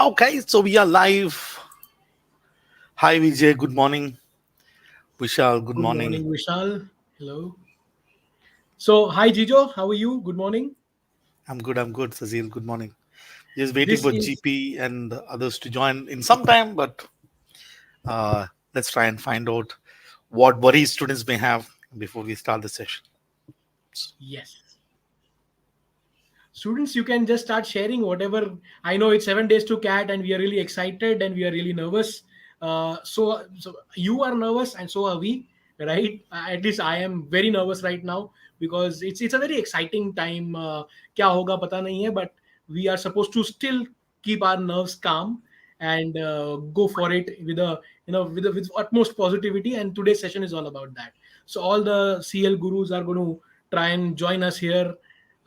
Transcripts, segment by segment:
Okay, so we are live. Hi Vijay, good morning. Vishal, good Good morning. morning, Vishal. Hello. So, hi, Jijo. How are you? Good morning. I'm good, Sazil. Good morning. Just waiting This for is, GP and the others to join in some time, but uh, let's try and find out what worries students may have before we start the session. yes. Students, you can just start sharing whatever. I know it's 7 days to CAT, and we are really excited and we are really nervous. So you are nervous, and so are we, right? At least I am very nervous right now because it's a very exciting time. क्या होगा पता नहीं है, but we are supposed to still keep our nerves calm and go for it with a with utmost positivity. And today's session is all about that. So all the CL gurus are going to try and join us here.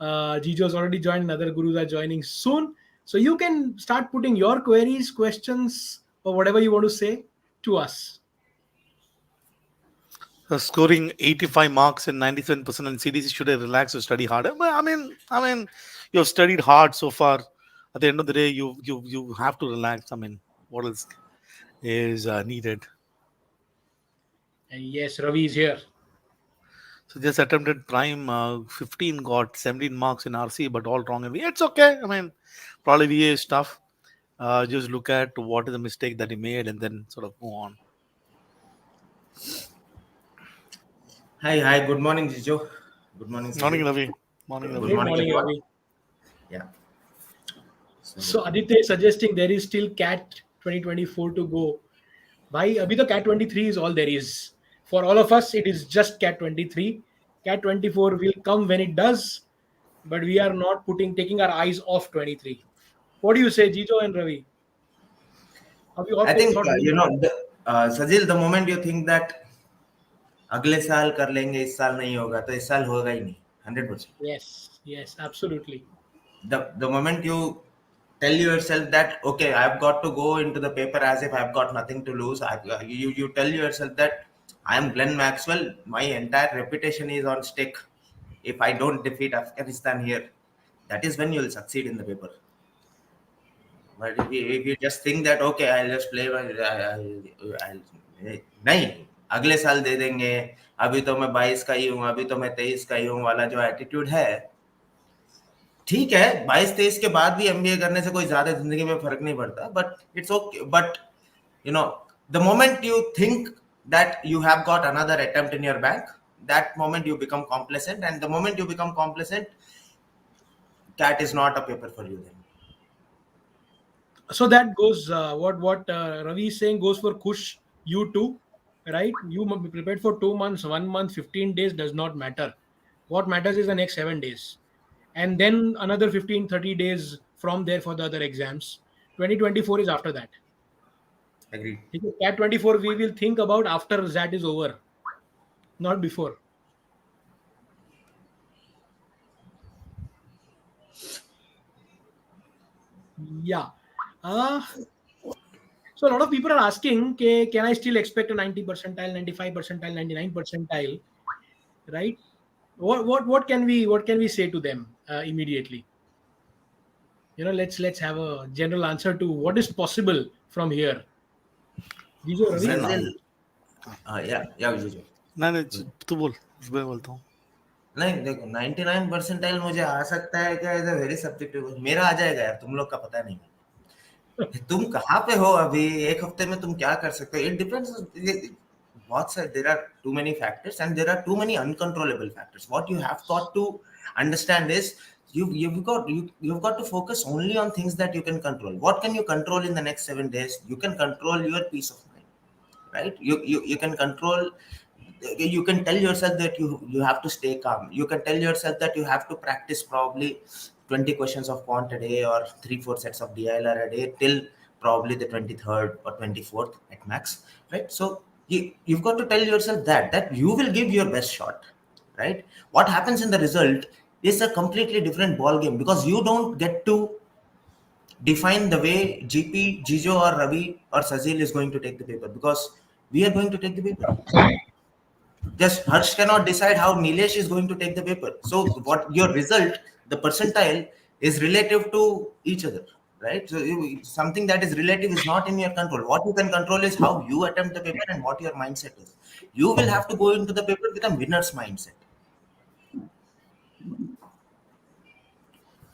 Jijo's already joined, and other gurus are joining soon. So you can start putting your queries, questions, or whatever you want to say to us. Scoring 85 marks and 97% in CDC, should I relax or study harder? Well, I mean, you have studied hard so far. At the end of the day, you have to relax. I mean, what else is needed? And yes, Ravi is here. So just attempted prime 15, got 17 marks in RC, but all wrong. And it's okay. I mean, probably VA is tough. Just look at what is the mistake that he made and then sort of move on. Hi, good morning, Jijo. Good morning, Morning, Sajid. Ravi. Morning, Good Ravi. Good morning, morning, everyone. Ravi. Yeah. So, So Aditya is suggesting there is still CAT 2024 to go. Bhai, abhi to CAT 23 is all there is. For all of us, it is just CAT 23. CAT 24 will come when it does, but we are not taking our eyes off 23. What do you say, Jijo and Ravi? Have you I all think, thought more about it? Sajil, the moment you think that अगले साल कर लेंगे, इस साल नहीं होगा, तो इस साल होगा ही नहीं, 100%. Yes, yes, absolutely. The moment you tell yourself that, okay, I've got to go into the paper as if I've got nothing to lose, you tell yourself that I am Glenn Maxwell, my entire reputation is on stake. If I don't defeat Afghanistan here, that is when you'll succeed in the paper. But if you just think that okay, I'll just play नहीं, अगले साल दे देंगे, अभी तो मैं 22 का ही हूँ, अभी तो मैं 23 का ही हूँ वाला जो एटीट्यूड है, ठीक है, 22-23 के बाद भी एमबीए करने से कोई ज्यादा जिंदगी में फर्क नहीं पड़ता, but it's okay. But you know, the moment you think that you have got another attempt in your bank, that moment you become complacent, and the moment you become complacent, that is not a paper for you then. So that goes what Ravi is saying goes for Kush. You too, right? You must be prepared for 2 months, 1 month, 15 days does not matter. What matters is the next 7 days, and then another 15, 30 days from there for the other exams. 2024 is after that. Agreed. Cat 24 we will think about after that is over, not before. Yeah. Uh, so a lot of people are asking, can I still expect a 90 percentile, 95 percentile, 99 percentile, right? What can we say to them immediately? Let's have a general answer to what is possible from here. Jijo, मैं Ravi? ना Sajil, या विजय, नहीं नहीं तू बोल मैं बोलता हूँ. नहीं देखो 99 परसेंटाइल मुझे आ सकता है क्या, इज अ वेरी सब्जेक्टिव. मेरा आ जाएगा यार, तुम लोग का पता नहीं. तुम कहाँ पे हो अभी, एक हफ्ते में तुम क्या कर सकते हो, इट डिपेंड्स. बहुत सारे, there are too many factors and there are too many uncontrollable factors. What you have got to understand is you've got to focus only on things that you can control. What can you control in the next 7 days? You can control your peace of mind, right? You can control, you can tell yourself that you have to stay calm. You can tell yourself that you have to practice probably 20 questions of quant a day or 3-4 sets of DILR a day till probably the 23rd or 24th at max, right? So you've got to tell yourself that you will give your best shot, right? What happens in the result is a completely different ball game, because you don't get to define the way GP, Jijo or Ravi or Sazil is going to take the paper, because we are going to take the paper. Just Harsh cannot decide how Nilesh is going to take the paper. So what your result, the percentile, is relative to each other. right? So something that is relative is not in your control. What you can control is how you attempt the paper and what your mindset is. You will have to go into the paper with a winner's mindset.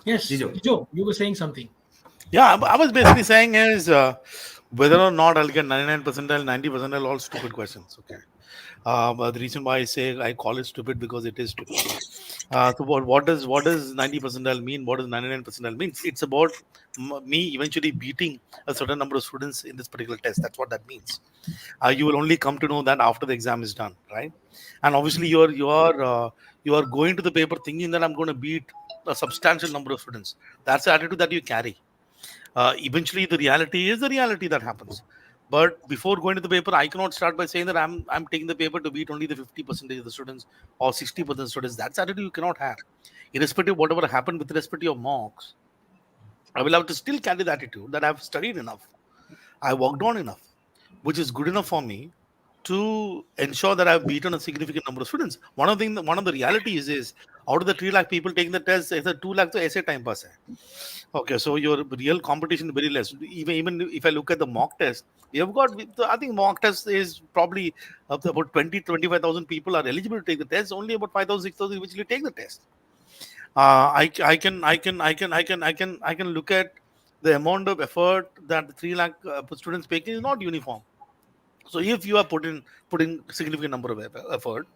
Yes, Jijo. Joe, you were saying something. Yeah, I was basically saying is whether or not I'll get 99 percentile, 90 percentile, all stupid questions. Okay. But the reason why I say I call it stupid because it is stupid. So what does 90 percentile mean? What does 99 percentile mean? It's about me eventually beating a certain number of students in this particular test. That's what that means. You will only come to know that after the exam is done, right? And obviously you are going to the paper thinking that I'm going to beat a substantial number of students. That's the attitude that you carry. Eventually the reality is the reality that happens. But before going to the paper, I cannot start by saying that I'm taking the paper to beat only the 50% of the students or 60% students. That's attitude you cannot have. Irrespective of whatever happened with respect to your marks, I will have to still carry the attitude that I've studied enough, I worked on enough, which is good enough for me to ensure that I've beaten a significant number of students. One of the realities is out of the 3 lakh people taking the test, either 2 lakh to essay time pass hai. Okay, so your real competition is very less. Even if I look at the mock test, we have got. I think mock test is probably up to about 20 to 25,000 people are eligible to take the test. Only about 5,000 6,000 which will take the test. I can look at the amount of effort that the 3 lakh students making is not uniform. So if you are putting significant number of effort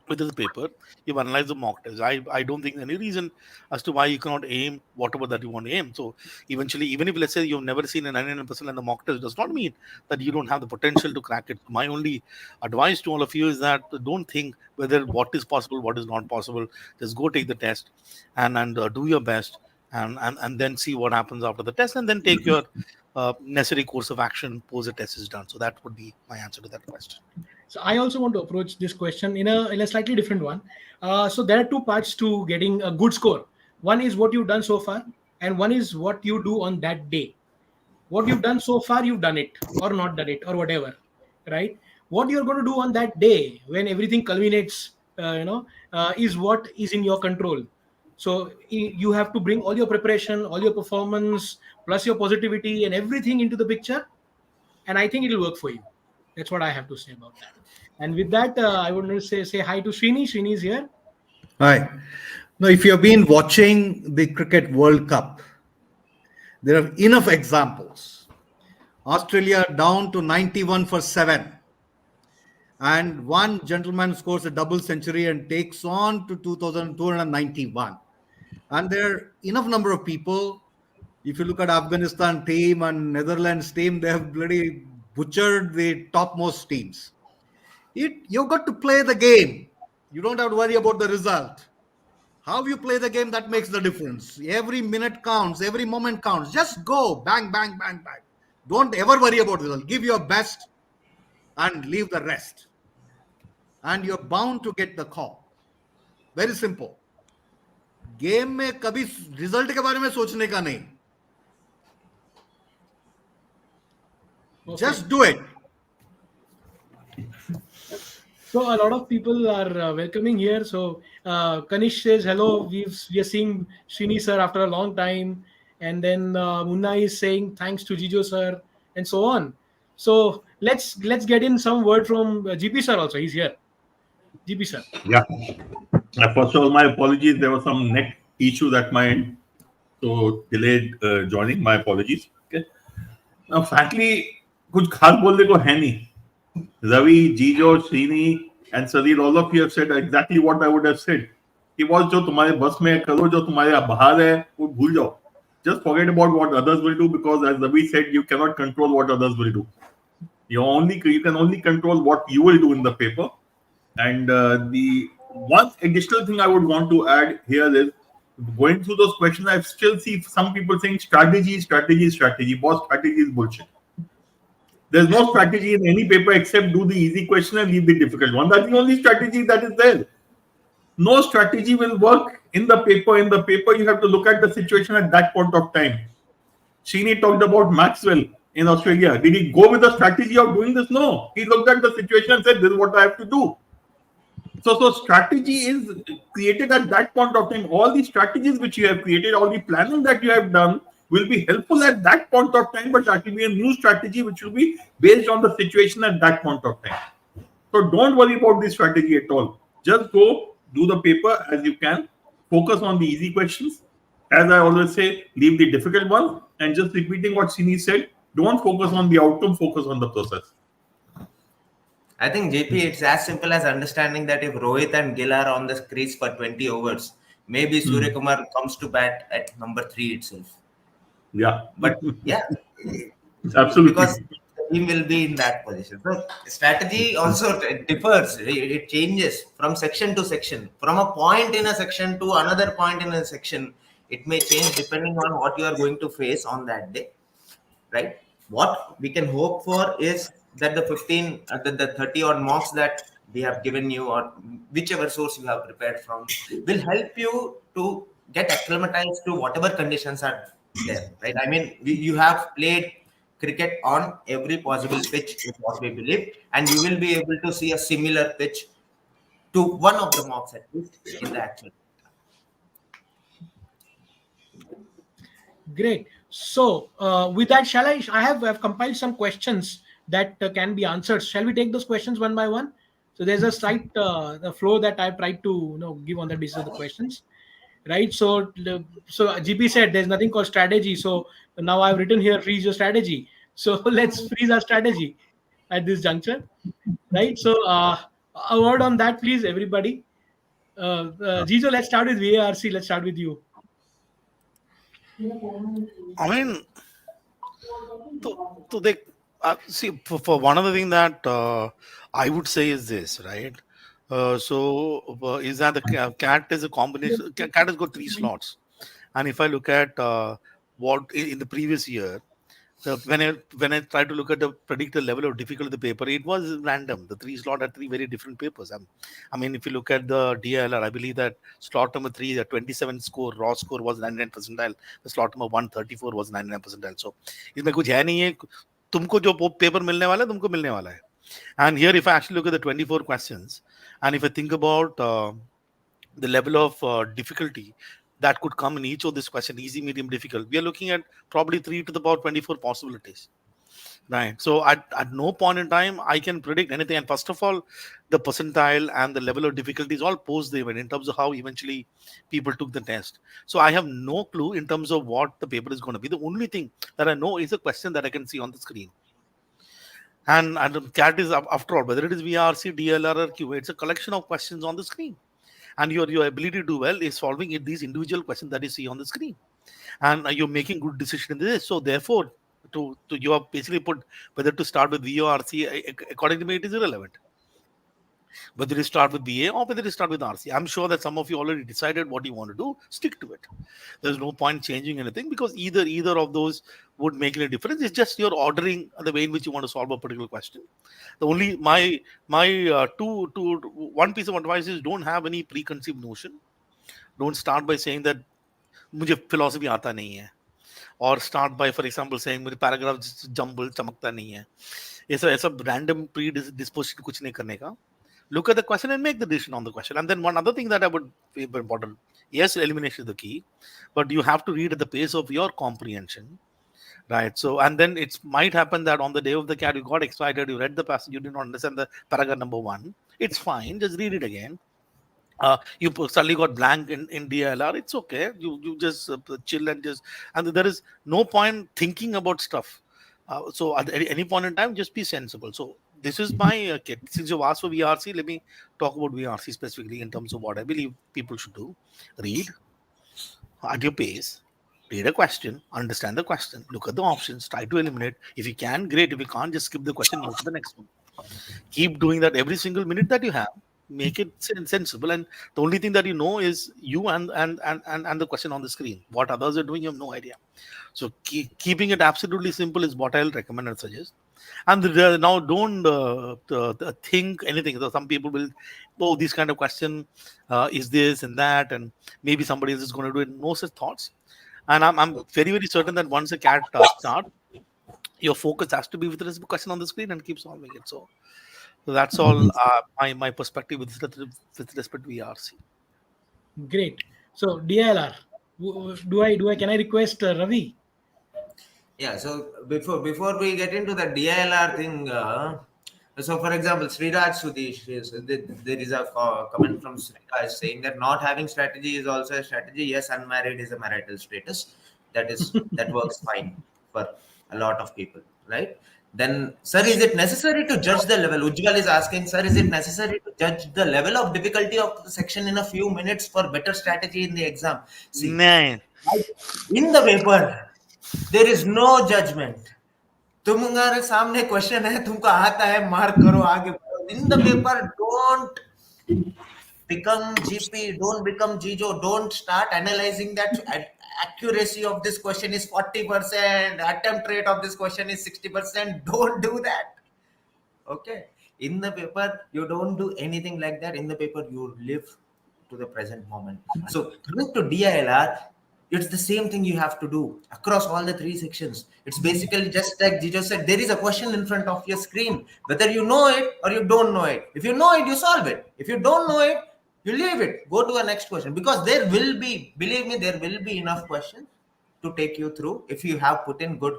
with this paper, you've analyzed the mock test. I don't think any reason as to why you cannot aim whatever that you want to aim. So eventually, even if let's say you've never seen a 99% in the mock test, does not mean that you don't have the potential to crack it. My only advice to all of you is that don't think whether what is possible, what is not possible. Just go take the test and do your best and then see what happens after the test and then take your necessary course of action post the test is done. So that would be my answer to that question. So I also want to approach this question in a slightly different one. So there are two parts to getting a good score. One is what you've done so far, and one is what you do on that day. What you've done so far, you've done it or not done it or whatever, right? What you're going to do on that day when everything culminates, is what is in your control. So you have to bring all your preparation, all your performance, plus your positivity and everything into the picture, and I think it'll work for you. That's what I have to say about that. And with that, I would like to say hi to Srini. Srini is here. Hi. Now, if you've been watching the Cricket World Cup, there are enough examples. Australia down to 91 for 7. And one gentleman scores a double century and takes on to 2,291. And there are enough number of people. If you look at Afghanistan team and Netherlands team, they have bloody butchered the topmost teams. You've got to play the game. You don't have to worry about the result. How you play the game, that makes the difference. Every minute counts, every moment counts. Just go, bang, bang, bang, bang. Don't ever worry about the result. Give your best and leave the rest. And you're bound to get the call. Very simple. Game में कभी result के बारे में सोचने का नहीं. Okay. Just do it. So a lot of people are welcoming here. So Kanish says hello. We are seeing Srini sir after a long time, and then Munna is saying thanks to Jijo sir, and so on. So let's get in some word from GP sir also. He's here. GP sir. Yeah. First of all, my apologies. There was some net issue at my end, so delayed joining. My apologies. Okay. Now, frankly, कुछ खास बोलने को है नहीं. Ravi, Jijo, Srini, and Sadir, all of you have said exactly what I would have said. कि वो जो तुम्हारे बस में करो, जो तुम्हारे बाहर है, वो भूल जाओ. Just forget about what others will do, because as Ravi said, you cannot control what others will do. You can only control what you will do in the paper. And the one additional thing I would want to add here is, going through those questions, I still see some people saying strategy. Boss, strategy is bullshit. There's no strategy in any paper except do the easy question and leave the difficult one. That's the only strategy that is there. No strategy will work in the paper. In the paper, you have to look at the situation at that point of time. Sheeny talked about Maxwell in Australia. Did he go with the strategy of doing this? No. He looked at the situation and said, this is what I have to do. So strategy is created at that point of time. All the strategies which you have created, all the planning that you have done will be helpful at that point of time, but that will be a new strategy which will be based on the situation at that point of time. So don't worry about the strategy at all. Just go do the paper as you can. Focus on the easy questions. As I always say, leave the difficult one, and just repeating what Sini said. Don't focus on the outcome, focus on the process. I think JP, it's as simple as understanding that if Rohit and Gill are on the crease for 20 overs, maybe Surya Kumar comes to bat at number 3 itself. Yeah. But yeah, Absolutely. because the team will be in that position. So strategy also differs. It changes from section to section. From a point in a section to another point in a section, it may change depending on what you are going to face on that day, right? What we can hope for is that the 15, the 30 odd mocks that we have given you, or whichever source you have prepared from, will help you to get acclimatized to whatever conditions are there, right? I mean, you have played cricket on every possible pitch, is what we believe, and you will be able to see a similar pitch to one of the mocks at least in the actual. Great. So, with that, shall I've compiled some questions that can be answered. Shall we take those questions one by one? So, there's a slight the flow that I've tried to give on the basis of the questions, right? So GP said there's nothing called strategy. So now I've written here freeze your strategy. So let's freeze our strategy at this juncture, right? So a word on that, please, everybody. Jijo, let's start with VARC. Let's start with you. I mean, so they see for one of the thing that I would say is this, right? Is that the cat is a combination? Cat has got 3 slots, and if I look at what in the previous year, when I tried to look at the predict the level of difficulty of the paper, it was random. The 3 slot had 3 very different papers. I mean, if you look at the DLR, I believe that slot number 3, the 27 score, raw score was 99 percentile. The slot number 134 was 99 percentile. So इसमें कुछ है नहीं है. तुमको जो paper मिलने वाला है तुमको मिलने वाला है. And here, if I actually look at the 24 questions, and if I think about the level of difficulty that could come in each of this question, easy, medium, difficult, we are looking at probably 3 to the power 24 possibilities. Right. So at no point in time I can predict anything. And first of all, the percentile and the level of difficulty is all post the event in terms of how eventually people took the test. So I have no clue in terms of what the paper is going to be. The only thing that I know is a question that I can see on the screen. And CAT is, after all, whether it is VRC, DLR, or QA, it's a collection of questions on the screen. And your ability to do well is solving these individual questions that you see on the screen. And you're making good decision in this. So therefore, to you have basically put whether to start with V or RC, according to me, it is irrelevant. Whether you start with VA or whether you start with RC. I'm sure that some of you already decided what you want to do. Stick to it. There's no point changing anything because either of those would make any difference. It's just you're ordering the way in which you want to solve a particular question. The only my one piece of advice is don't have any preconceived notion. Don't start by saying that मुझे philosophy आता नहीं है. Or start by, for example, saying मुझे paragraph jumble चमकता नहीं है. ऐसा random predisposition कुछ नहीं करने का. Look at the question and make the decision on the question. And then one other thing that I would be important. Yes, elimination is the key, but you have to read at the pace of your comprehension. Right. So, and then it might happen that on the day of the CAT, you got excited, you read the passage, you did not understand the paragraph number 1. It's fine. Just read it again. You suddenly got blank in DLR. It's okay. You just chill and there is no point thinking about stuff. So at any point in time, just be sensible. So this is my kit. Since you asked for VRC, let me talk about VRC specifically in terms of what I believe people should do. Read at your pace. Read a question, understand the question, look at the options, try to eliminate. If you can, great. If you can't, just skip the question, move to the next one. Keep doing that every single minute that you have. Make it sensible, and the only thing that you know is you and the question on the screen. What others are doing, you have no idea. So keeping it absolutely simple is what I'll recommend and suggest. And now don't think anything. So some people will, this kind of question is this and that, and maybe somebody else is going to do it. No such thoughts. And I'm very, very certain that once a CAT starts, your focus has to be with the question on the screen and keep solving it. So that's all my perspective with respect to VRC. Great. So DLR, can I request Ravi? Yeah, so before we get into the DILR thing, so for example, Sriraj Sudesh, there is a comment from Sriraj saying that not having strategy is also a strategy. Yes, unmarried is a marital status. That works fine for a lot of people, right? Then, sir, is it necessary to judge the level? Ujjwal is asking, sir, is it necessary to judge the level of difficulty of the section in a few minutes for better strategy in the exam? See, नहीं in the paper, there is no judgment. तुम्हारे सामने question है, तुमको आता है, mark करो, आगे बढ़ो. In the paper, don't become GP, don't become GJO, don't start analyzing that accuracy of this question is 40%, attempt rate of this question is 60%. Don't do that. Okay. In the paper, you don't do anything like that. In the paper, you live to the present moment. So coming to DILR, it's the same thing you have to do across all the three sections. It's basically just like Jijo said, there is a question in front of your screen, whether you know it or you don't know it. If you know it, you solve it. If you don't know it, you leave it. Go to a next question, because there will be, believe me, there will be enough questions to take you through. If you have put in good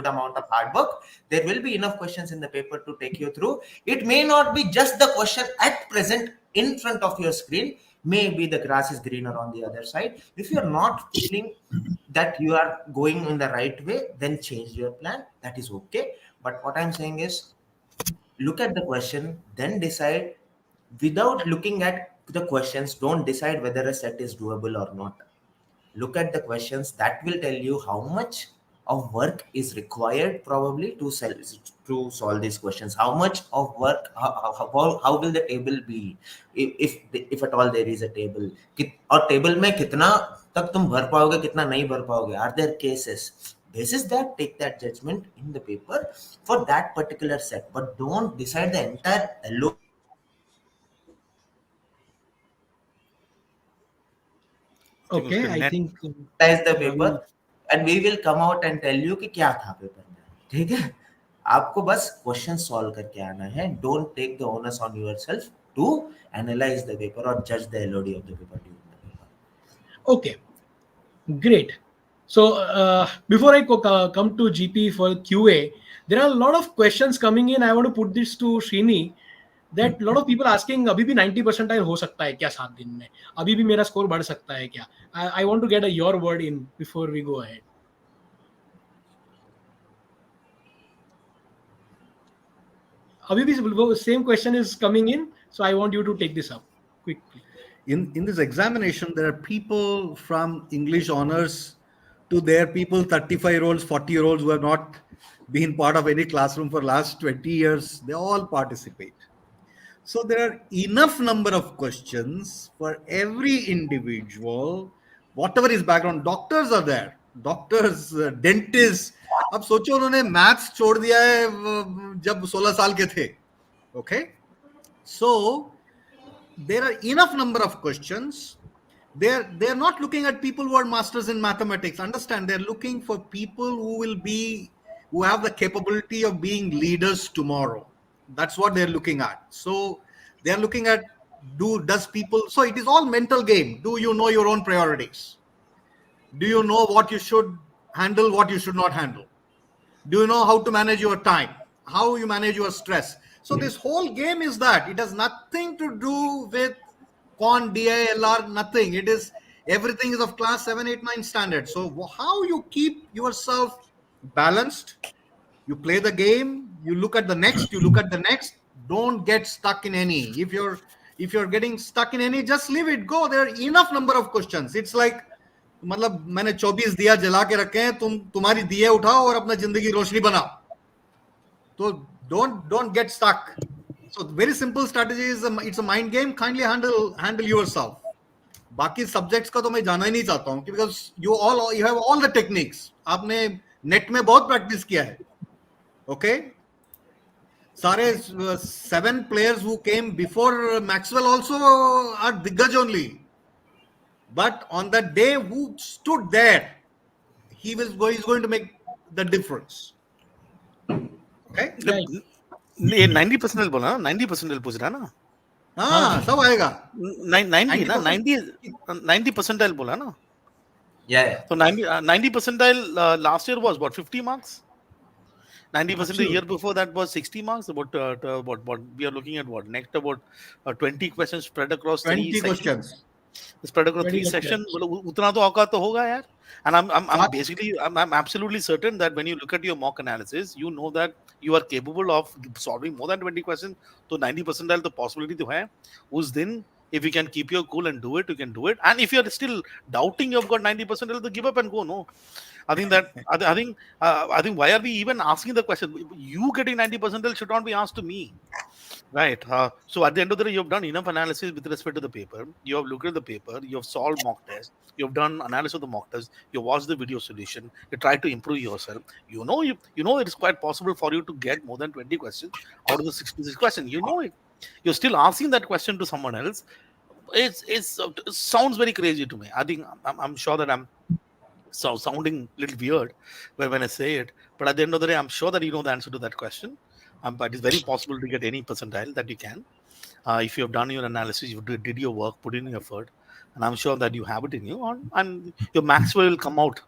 amount of hard work, there will be enough questions in the paper to take you through. It may not be just the question at present in front of your screen. Maybe the grass is greener on the other side. If you're not feeling that you are going in the right way, then change your plan. That is okay. But what I'm saying is, look at the question, then decide. Without looking at the questions, don't decide whether a set is doable or not. Look at the questions. That will tell you how much of work is required probably to solve these questions. How much of work, how will the table be, if at all there is a table, और table में कितना तक तुम भर पाओगे, कितना नहीं भर पाओगे. Are there cases? Basis that, take that judgment in the paper for that particular set, but don't decide the entire LOD of the paper before you I think Okay, उसका I net think analyze the paper, Ravi. and we will come out and tell you कि क्या था paper में. ठीक है, आपको बस question solve करके आना है. Don't take the onus on yourself to analyse the paper और जज the LOD of the paper during the paper. Okay, great. So before I come to GP for QA, there are a lot of questions coming in. I want to put this to Srini. That lot of people asking, अभी भी 90 percentile हो सकता है क्या 7 दिन में? अभी भी मेरा स्कोर बढ़ सकता है क्या? I want to get your word in before we go ahead. अभी भी same question is coming in, so I want you to take this up quickly. In this examination, there are people from English honors to their people, 35-year-olds, 40-year-olds who have not been part of any classroom for last 20 years. They all participate. So there are enough number of questions for every individual, whatever his background. Doctors are there, doctors, dentists. अब सोचो उन्होंने maths छोड़ दिया है जब 16 साल के थे. Okay, so there are enough number of questions. They're not looking at people who are masters in mathematics. Understand, they're looking for people who have the capability of being leaders tomorrow. That's what they're looking at. So they're looking at, does people, so it is all mental game. Do you know your own priorities? Do you know what you should handle, what you should not handle? Do you know how to manage your time, how you manage your stress? So this whole game is that. It has nothing to do with con DILR, nothing. It is, everything is of class 7, 8, 9 standard. So how you keep yourself balanced, you play the game, you look at the next, don't get stuck in any. If you're getting stuck in any, just leave it go. There are enough number of questions. It's like, मतलब मैंने 24 दिया जला के रखे हैं, तुम्हारी दिए उठाओ और अपना जिंदगी रोशनी बनाओ. So don't get stuck. So very simple strategy is it's a mind game. Kindly handle yourself. बाकी सब्जेक्ट्स का तो मैं जाना ही नहीं चाहता हूँ, because you have all the techniques. आपने नेट में बहुत प्रैक्टिस किया है. Okay, सारे 7 players who came before Maxwell also are diggaj only. But on that day, who stood there, he's going to make the difference. Okay? Right. ये 90% बोला ना, 90% पूछ रहा ना. हाँ, सब आएगा. 90 ना, 90 percentile बोला ना. Yeah, So 90 percentile last year was what, 50 marks? 90% the year Absolutely. before that was 60 marks. What we are looking at, what next, about 20 questions spread across 3 20 sessions. questions. Spread across 20 3 sessions. questions. बोलो, उतना तो औकात तो होगा यार. And I'm Far- basically I'm absolutely certain that when you look at your mock analysis, you know that you are capable of solving more than 20 questions. So 90 percentile the possibility to hai. Us din, if you can keep your cool and do it, you can do it. And if you are still doubting you've got 90 percentile, to give up and go. No, I think that I think why are we even asking the question? You getting 90 percentile should not be asked to me. Right. So at the end of the day, you've done enough analysis with respect to the paper. You have looked at the paper. You have solved mock tests. You've done analysis of the mock test. You watched the video solution. You try to improve yourself. You know it is quite possible for you to get more than 20 questions out of the 66 questions. You know it. You're still asking that question to someone else. It sounds very crazy to me. I think I'm sure that I'm sounding a little weird when I say it. But at the end of the day, I'm sure that you know the answer to that question. But it's very possible to get any percentile that you can. If you have done your analysis, you did your work, put in your effort, and I'm sure that you have it in you, and your Maxwell will come out.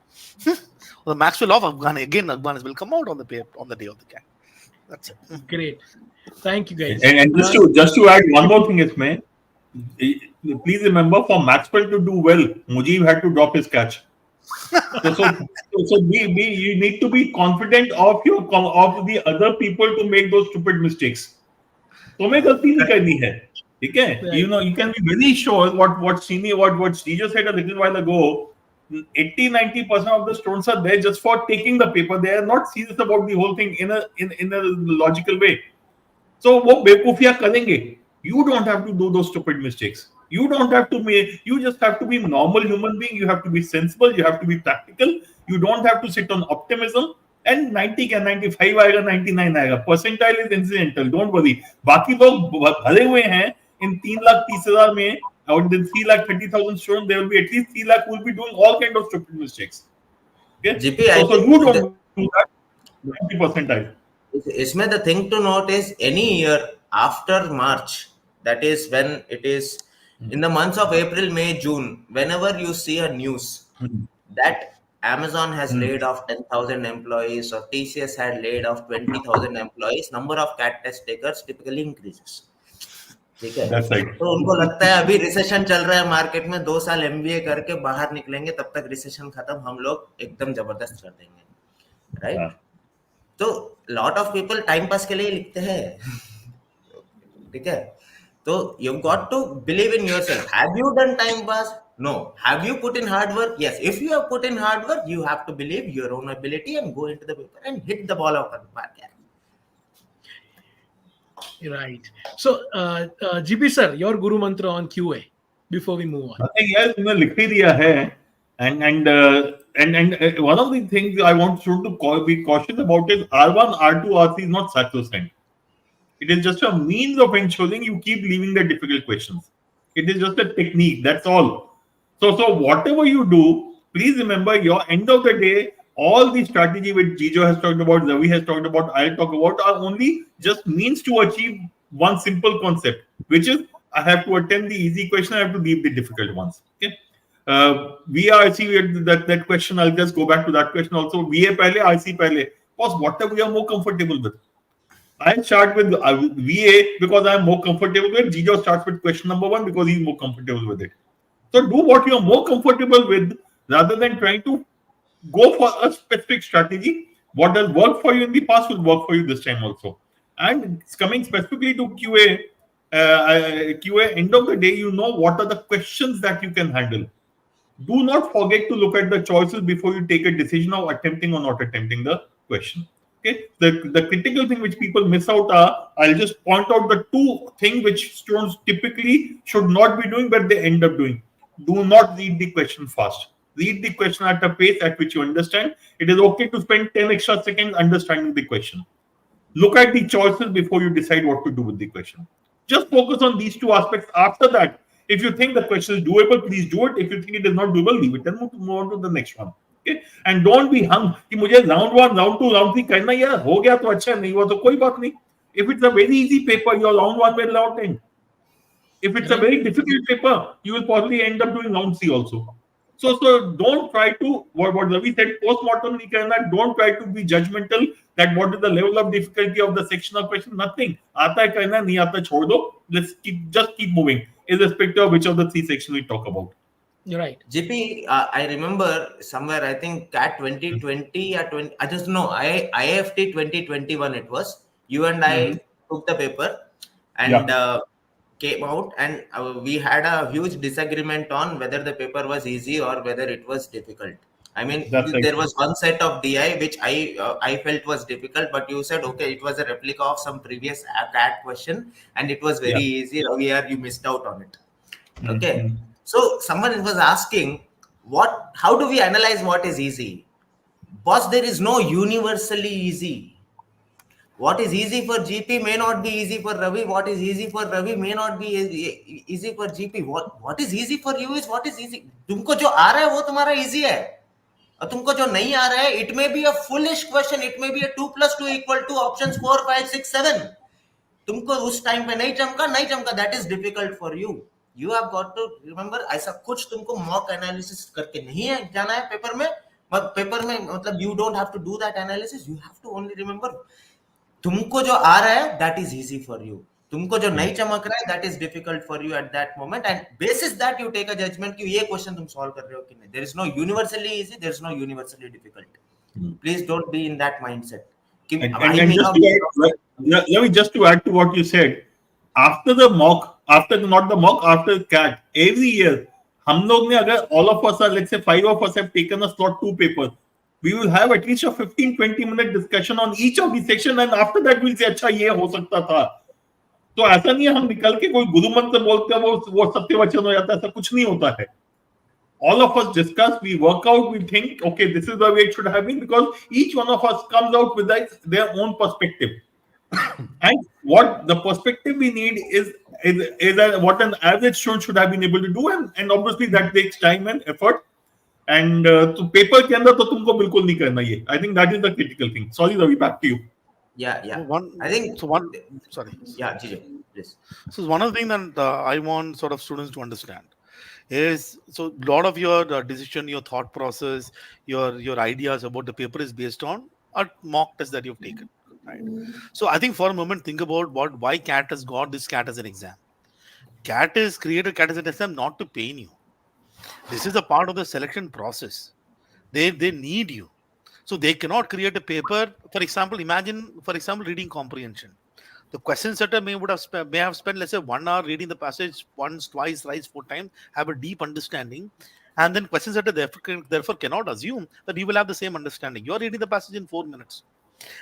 The Maxwell of Afghanistan will come out on the paper on the day of the CAT. That's it. Great. Thank you, And, guys. and just to add one more thing, इसमें please remember, for Maxwell to do well, Mujib had to drop his catch. So you need to be confident of of the other people to make those stupid mistakes. तुम्हें गलती नहीं करनी है, ठीक है? Right. You can be very sure what Srijo said a little while ago. 80-90% of the students are there just for taking the paper. They are not serious about the whole thing in a logical way. So वो बेवकूफियां करेंगे. You don't have to do those stupid mistakes. You don't have to make. You just have to be normal human being. You have to be sensible. You have to be practical. You don't have to sit on optimism. And 90 का 95 आएगा, 99 आएगा. Percentile is incidental. Don't worry. बाकी लोग भरे हुए हैं इन 3,30,000 में. Out of the 3,30,000 students, there will be at least 3 lakh who will be doing all kind of stupid mistakes. Okay. GP, I So think you don't do that. 90 percentile. इसमें the thing to note is any year after March, that is when it is in the months of April, May, June, whenever you see a news that Amazon has laid off 10,000 employees or TCS had laid off 20,000 employees, number of CAT test takers typically increases. ठीक है? That's right. तो उनको लगता है अभी recession चल रहा है मार्केट में, 2 साल MBA करके बाहर निकलेंगे, तब तक रिसेशन खत्म, हम लोग एकदम जबरदस्त कर देंगे, राइट? तो lot of people time pass के लिए लिखते हैं, ठीक है? तो you got to believe in yourself. Have you done time pass? No. Have you put in hard work? Yes. If you have put in hard work, you have to believe your own ability and go into the paper and hit the ball out of the park. Right. So, GP sir, your guru mantra on QA before we move on. I think yes, तुमने लिख ही दिया है, and one of the things I want you to be cautious about is R1, R2, R3 is not sacrosanct. It is just a means of ensuring you keep leaving the difficult questions. It is just a technique. That's all. So whatever you do, please remember, your end of the day, all the strategy which Jijo has talked about, Ravi has talked about, I'll talk about, are only just means to achieve one simple concept, which is I have to attempt the easy question, I have to leave the difficult ones. Okay. VRC, that question, I'll just go back to that question also. VA pehle, RC pehle. Because whatever you are more comfortable with. I start with VA because I am more comfortable with. Jijo starts with question number 1 because he's more comfortable with it. So do what you are more comfortable with rather than trying to go for a specific strategy. What does work for you in the past will work for you this time also. And coming specifically to QA, end of the day, you know what are the questions that you can handle. Do not forget to look at the choices before you take a decision of attempting or not attempting the question. Okay, the critical thing which people miss out are, I'll just point out the 2 things which students typically should not be doing, but they end up doing. Do not read the question fast. Read the question at a pace at which you understand. It is okay to spend 10 extra seconds understanding the question. Look at the choices before you decide what to do with the question. Just focus on these 2 aspects. After that, if you think the question is doable, please do it. If you think it is not doable, leave it and move on to the next one. Okay? And don't be hung कि मुझे round 1, round 2, round 3 करना ही है, हो गया तो अच्छा, नहीं हुआ तो कोई बात नहीं. If it's a very easy paper, your round 1 will round 10. If it's a very difficult paper, you will probably end up doing round 3 also. So don't try to, what Ravi said, post-mortem नहीं करना. Don't try to be judgmental that what is the level of difficulty of the sectional question. Nothing. आता है करना, नहीं आता छोड़ दो. Let's just keep moving, irrespective of which of the three sections we talk about. You're right. GP, I remember somewhere, I think CAT 2020 or 20, I just know, IFT 2021 it was. You and I took the paper and came out, and we had a huge disagreement on whether the paper was easy or whether it was difficult. I mean, That's right. there was one set of DI which I felt was difficult, but you said, okay, it was a replica of some previous CAT question and it was very easy. Here you missed out on it. Okay. So someone was asking, how do we analyze what is easy? Boss, there is no universally easy. What is easy for GP may not be easy for Ravi. What is easy for Ravi may not be easy for GP. What is easy for you is what is easy. तुमको जो आ रहा है वो तुम्हारा easy है. और तुमको जो नहीं आ रहा है, it may be a foolish question. It may be a 2 + 2 = 2 options 4, 5, 6, 7. तुमको उस टाइम पे नहीं चमका. That is difficult for you. You have got to remember, ऐसा कुछ तुमको mock analysis करके नहीं है जाना है पेपर में. मतलब you don't have to do that analysis. You have to only remember, तुमको जो आ रहा है that is easy for you. तुमको जो नहीं चमक रहा है that is difficult for you at that moment, and basis that you take a judgment कि ये question तुम solve कर रहे हो कि नहीं. There is no universally easy, there is no universally difficult. Please don't be in that mindset. Just to add to what you said, after the mock, after the CAT, every year, हम लोग ने अगर all of us are, let's say 5 of us have taken a slot 2 papers, we will have at least a 15-20 minute discussion on each of the section, and after that we'll say अच्छा ये हो सकता था. तो ऐसा नहीं है हम निकल के कोई गुरु मंत्र बोलते हैं वो सत्य वचन हो जाता है, ऐसा कुछ नहीं होता है. All of us discuss, we work out, we think, okay, this is the way it should have been, because each one of us comes out with their own perspective. And what the perspective we need is what an average student should have been able to do, and obviously that takes time and effort. And तो paper के अंदर तो तुमको बिल्कुल नहीं करना ये. I think that is the critical thing. Sorry, Ravi, back to you. Yeah. I think sorry. Yeah, Gigi, please. So one of the things that I want sort of students to understand is, so a lot of your decision, your thought process, your ideas about the paper is based on a mock test that you've taken, right? So I think for a moment think about why CAT has got this CAT as an exam. CAT is created CAT as an exam not to pain you. This is a part of the selection process. They need you. So they cannot create a paper. For example, imagine, reading comprehension. The question setter may have spent, let's say, 1 hour reading the passage once, twice, thrice, 4 times, have a deep understanding, and then question setter therefore cannot assume that you will have the same understanding. You are reading the passage in 4 minutes,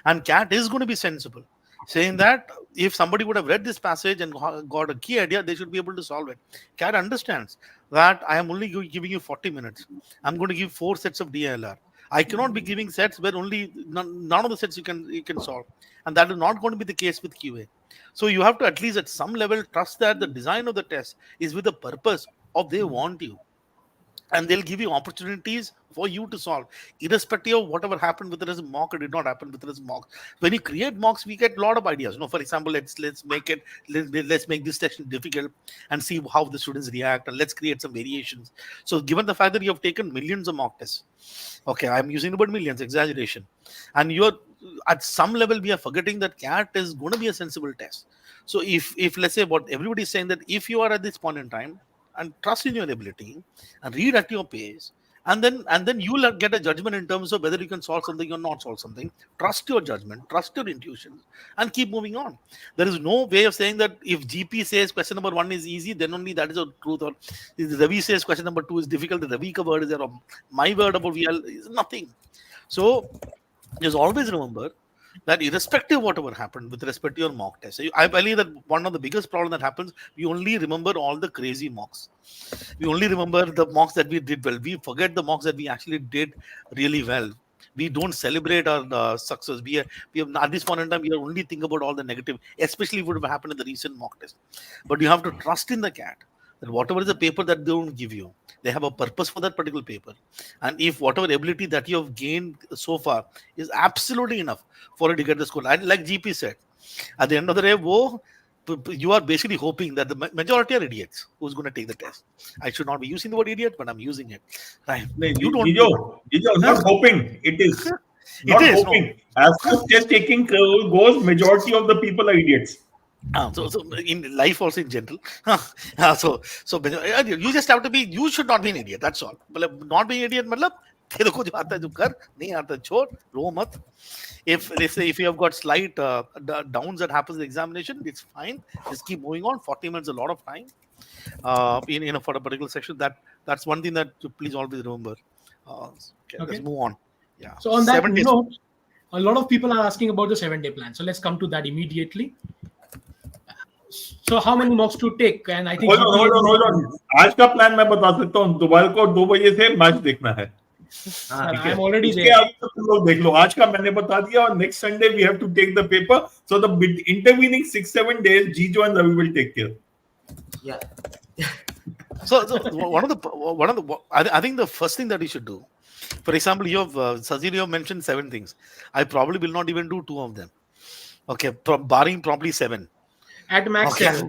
and CAT is going to be sensible, saying that if somebody would have read this passage and got a key idea, they should be able to solve it. CAT understands that I am only giving you 40 minutes. I'm going to give 4 sets of DLR. I cannot be giving sets where only none of the sets you can solve, and that is not going to be the case with QA. So you have to at least at some level trust that the design of the test is with the purpose of they want you, and they'll give you opportunities for you to solve, irrespective of whatever happened with this mock or did not happen with this mock. When you create mocks, we get a lot of ideas. For example, let's make this section difficult and see how the students react, and let's create some variations. So given the fact that you have taken millions of mock tests, okay, I'm using the word millions, exaggeration, and you're at some level we are forgetting that CAT is going to be a sensible test. So if let's say what everybody is saying, that if you are at this point in time and trust in your ability and read at your pace, and then you will get a judgment in terms of whether you can solve something or not solve something. Trust your judgment, trust your intuition, and keep moving on. There is no way of saying that if GP says question number 1 is easy, then only that is the truth, or if Ravi says question number 2 is difficult, the Ravi word is there, or my word about VL is nothing. So just always remember that irrespective of whatever happened with respect to your mock test, I believe that one of the biggest problem that happens, we only remember all the crazy mocks. We only remember the mocks that we did well. We forget the mocks that we actually did really well. We don't celebrate our success. We have at this point in time, we are only think about all the negative, especially what would have happened in the recent mock test. But you have to trust in the CAT that whatever is the paper that they don't give you, they have a purpose for that particular paper. And if whatever ability that you have gained so far is absolutely enough for you to get the score, like GP said, at the end of the day, you are basically hoping that the majority are idiots who's going to take the test. I should not be using the word idiot, but I'm using it. Right? You don't. Jijo, not hoping. It is It not is no. hoping. As far as test taking goes, majority of the people are idiots. So in life also in general. You just have to be. You should not be an idiot. That's all. But not being an idiot, मतलब तेरे को जो आता है जो कर, नहीं आता छोड़, रो मत. If let's say if you have got slight downs that happens in the examination, it's fine. Just keep moving on. 40 minutes is a lot of time. In for a particular section. That's one thing that you please always remember. Okay, let's Okay. move on. Yeah. So on that 7 days. note, a lot of people are asking about the 7-day plan. So let's come to that immediately. So how many mocks to take? And I think hold on. आज का plan मैं बता सकता हूँ. दोपहर को 2 बजे से मैच देखना है. I'm already उसके there. आगे तो तुम लोग देख लो. आज का मैंने बता दिया और next Sunday we have to take the paper. So the intervening 6-7 days, Jijo and Ravi will take care. Yeah. So I think the first thing that you should do, for example, you have Sajid, you have mentioned 7 things. I probably will not even do 2 of them. Okay, barring probably 7. At max Okay. 7.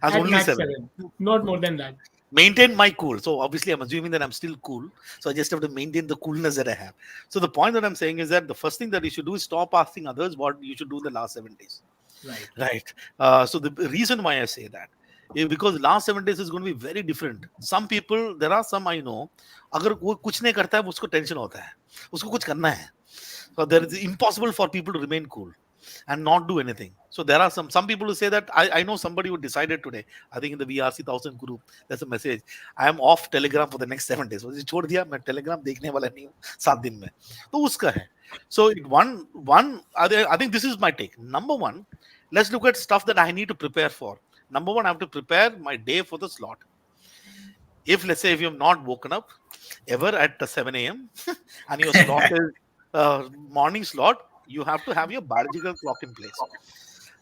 As At only max 7. Not more than that. Maintain my cool. So obviously, I'm assuming that I'm still cool. So I just have to maintain the coolness that I have. So the point that I'm saying is that the first thing that you should do is stop asking others what you should do in the last 7 days. Right. Right. So the reason why I say that is because last 7 days is going to be very different. Some people, there are some I know, अगर वो कुछ नहीं करता है, उसको tension होता है. उसको कुछ करना है. So there is impossible for people to remain cool and not do anything. So there are some people who say that I know somebody who decided today. I think in the VRC 1000 group, there's a message. I am off Telegram for the next 7 days. So छोड़ दिया, मैं Telegram देखने वाला नहीं हूँ 7 दिन में. तो उसका है. So I think this is my take. Number 1, let's look at stuff that I need to prepare for. Number 1, I have to prepare my day for the slot. If let's say if you have not woken up ever at 7 a.m. and your slot is morning slot, you have to have your biological clock in place.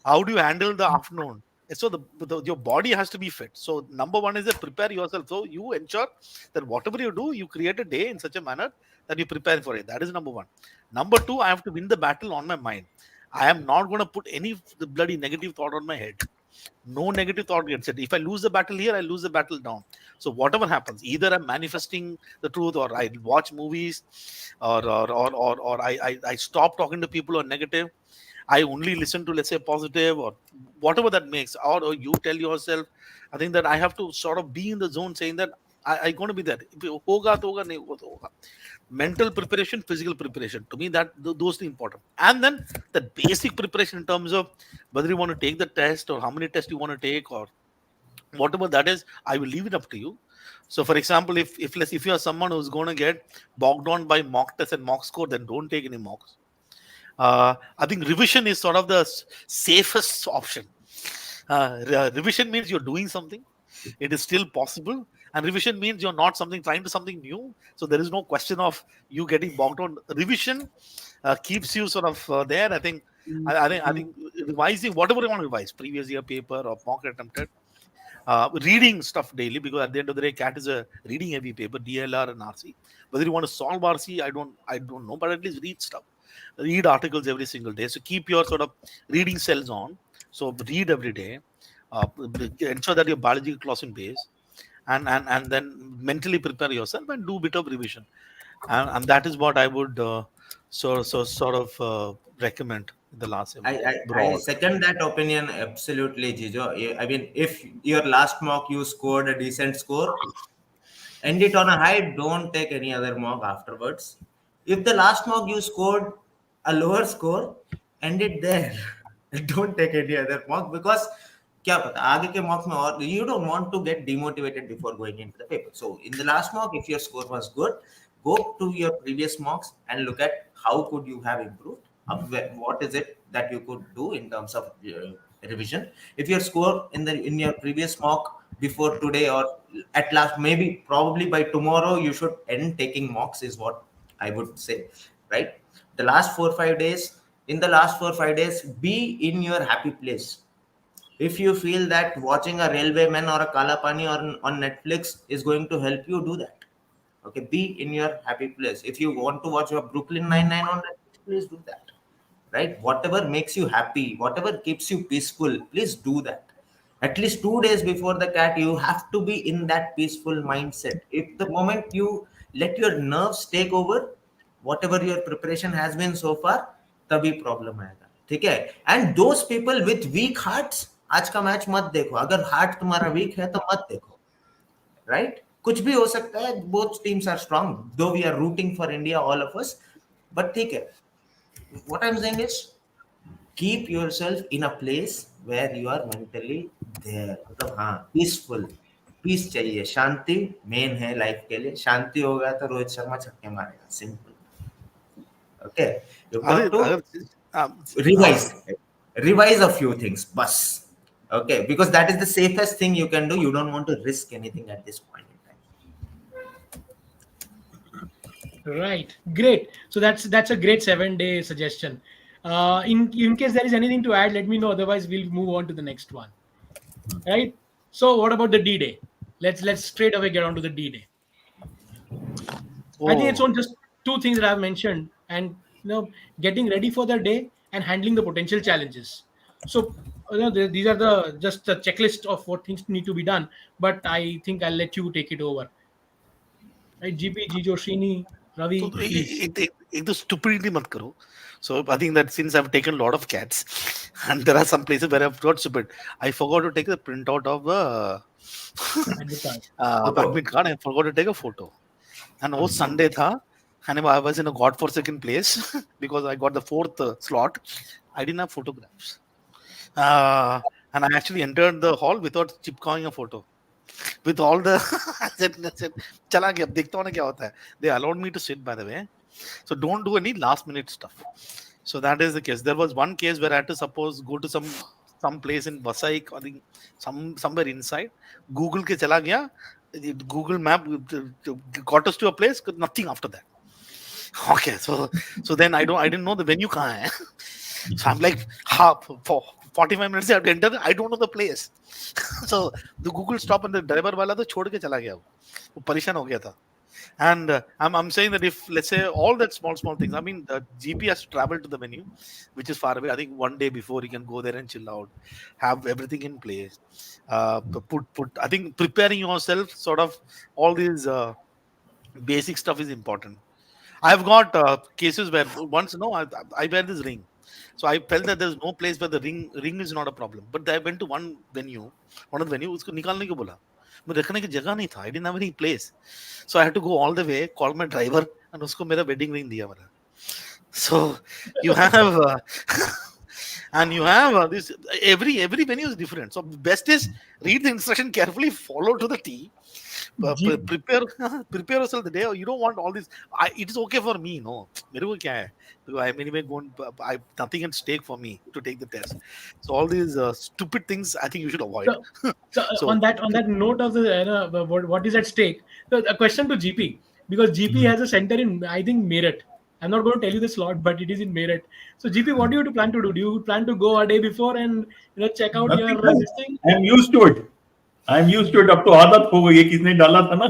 How do you handle the afternoon? So your body has to be fit. So number 1 is that prepare yourself. So you ensure that whatever you do, you create a day in such a manner that you prepare for it. That is number 1. Number 2, I have to win the battle on my mind. I am not going to put any bloody negative thought on my head. No negative thought gets it. If I lose the battle here, I lose the battle down. So whatever happens, either I'm manifesting the truth, or I watch movies, or I stop talking to people who are negative. I only listen to, let's say, positive, or whatever that makes. Or you tell yourself, I think that I have to sort of be in the zone, saying that I'm going to be there. If hoga to hoga, nahi hoga to hoga. Mental preparation, physical preparation. To me, those are important. And then the basic preparation in terms of whether you want to take the test or how many tests you want to take or whatever that is, I will leave it up to you. So, for example, if you are someone who's going to get bogged down by mock tests and mock score, then don't take any mocks. I think revision is sort of the safest option. Revision means you're doing something. It is still possible. And revision means you're not trying to something new. So there is no question of you getting bogged down. Revision keeps you sort of there. I think revising whatever you want to revise, previous year paper or mock attempted, reading stuff daily, because at the end of the day, CAT is a reading heavy paper, DLR and RC. Whether you want to solve RC, I don't know, but at least read stuff. Read articles every single day. So keep your sort of reading cells on. So read every day. Ensure that your biological clock in base. And then mentally prepare yourself and do a bit of revision, and that is what I would sort of recommend in the last I second that opinion absolutely, Jijo. I mean, if your last mock you scored a decent score, end it on a high. Don't take any other mock afterwards. If the last mock you scored a lower score, end it there. Don't take any other mock, because क्या पता आगे के mock में और you don't want to get demotivated before going into the paper. So in the last mock, if your score was good, go to your previous mocks and look at how could you have improved. What is it that you could do in terms of revision. If your score in your previous mock before today, or at last maybe probably by tomorrow, you should end taking mocks, is what I would say, right? The last 4-5 days, in the last 4-5 days, be in your happy place. If you feel that watching a Railwayman or a Kala Pani on Netflix is going to help you, do that. Okay, be in your happy place. If you want to watch a Brooklyn Nine-Nine on Netflix, please do that. Right? Whatever makes you happy, whatever keeps you peaceful, please do that. At least 2 days before the CAT, you have to be in that peaceful mindset. If the moment you let your nerves take over, whatever your preparation has been so far, तभी problem आएगा. ठीक है. And those people with week hearts, आज का match मत देखो. अगर heart तुम्हारा वीक है तो मत देखो. राइट? कुछ भी हो सकता है. Both teams are strong, though we are rooting for India all of us. But ठीक है, what I am saying is keep yourself in a place where you are mentally there. मतलब हाँ, peaceful. पीस चाहिए, शांति main है life के लिए. शांति होगा तो रोहित शर्मा छक्के मारेगा. Simple. Okay, you got to revise a few things bus. Okay, because that is the safest thing you can do. You don't want to risk anything at this point in time. Right. Great. So that's a great 7-day suggestion. In case there is anything to add, let me know. Otherwise, we'll move on to the next one. Right. So what about the D-Day? Let's straight away get on to the D-Day. I think it's on just two things that I've mentioned, and getting ready for the day and handling the potential challenges. So these are just the checklist of what things need to be done. But I think I'll let you take it over. Right, GP, Jijo, Srini, Ravi, So please. एक तो stupidity मत करो. So I think that since I've taken a lot of cats, and there are some places where I've got stupid, I forgot to take the printout of the admit card. I forgot to take a photo. And वो Sunday था, and I was in a godforsaken place because I got the fourth slot. I didn't have photographs, and I actually entered the hall without chipkawing a photo. With all the I said, चला गया, देखता हूँ ना क्या होता है. They allowed me to sit, by the way. So don't do any last minute stuff. So that is the case. There was one case where I had to suppose go to some place in Vasai, I think somewhere inside. Google के चला गया. Google map got us to a place. Nothing after that. Okay, so then I didn't know the venue कहाँ है. So I'm like, for 45 minutes I have to enter. I don't know the place. So the Google stop and the driver वाला तो छोड़ के चला गया. वो परेशान हो गया था. And I'm saying that if, let's say, all that small things, I mean, the GP has to travel to the venue, which is far away. I think one day before he can go there and chill out, have everything in place. I think preparing yourself, sort of, all these basic stuff is important. I've got cases where once, I wear this ring. So I felt that there's no place where the ring is not a problem. But I went to one of the venue, उसको निकालने को बोला. मुझे रखने की जगह नहीं था. I didn't have any place. So I had to go all the way, call my driver, and उसको मेरा wedding ring दिया वाला. So you have and you have this, every venue is different. So best is read the instruction carefully, follow to the T. Prepare yourself the day. You don't want all this. It is okay for me, no. मेरे को क्या है? I'm anyway going. Nothing at stake for me to take the test. So all these stupid things, I think you should avoid. So on that note of the what is at stake, so a question to GP, because GP has a center in, I think, Meerut. I'm not going to tell you the slot, but it is in Meerut. So GP, what do you plan to do? Do you plan to go a day before and check out your this thing? I'm used to it. अब तो आदत हो गई है. किसने डाला था ना,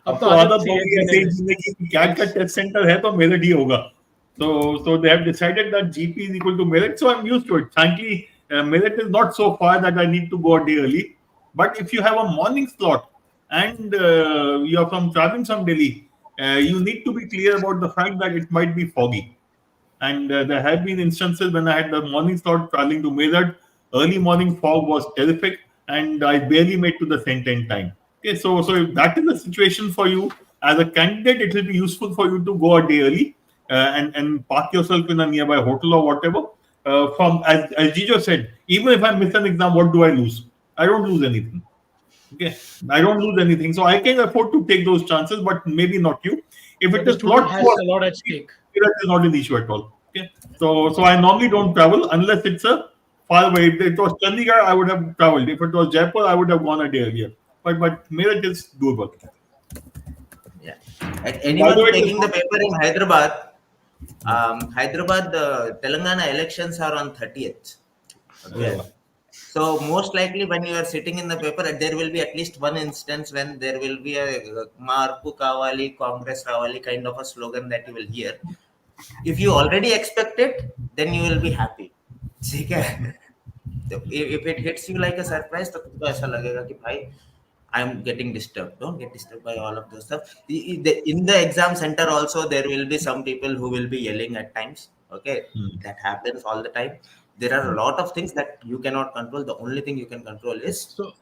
अब तो आदत हो गई है. सेम जिंदगी की कैट का टेस्ट सेंटर है तो मेरठ ही होगा. So they have decided that GP is equal to Meerut. So I'm used to it. Frankly, Meerut is not so far that I need to go a day early. But if you have a morning slot and you are traveling from Delhi, you need to be clear about the fact that it might be foggy. And there have been instances when I had the morning slot traveling to Meerut. Early morning fog was terrific, and I barely made to the center in time. Okay, so if that is the situation for you as a candidate, it will be useful for you to go a day early and park yourself in a nearby hotel or whatever. As Jijo said, even if I miss an exam, what do I lose? I don't lose anything. Okay, I don't lose anything, so I can afford to take those chances, but maybe not you. If it is not has a lot at stake, that is not an issue at all. Okay, so I normally don't travel unless it's a far away. If it was Chandigarh, I would have traveled. If it was Jaipur, I would have gone a day earlier. But Meerut is doable. Yeah. And anyone taking the paper in Hyderabad, Telangana elections are on 30th. Okay. Yeah. So most likely when you are sitting in the paper, there will be at least one instance when there will be a Marpu Kavali, Congress Ravali kind of a slogan that you will hear. If you already expect it, then you will be happy. if it hits you like a surprise, तो तुमको ऐसा लगेगा कि भाई I am getting disturbed. Don't get disturbed by all of those stuff. In the exam center also, there will be some people who will be yelling at times. Okay, that happens all the time. There are a lot of things that you cannot control. The only thing you can control is So,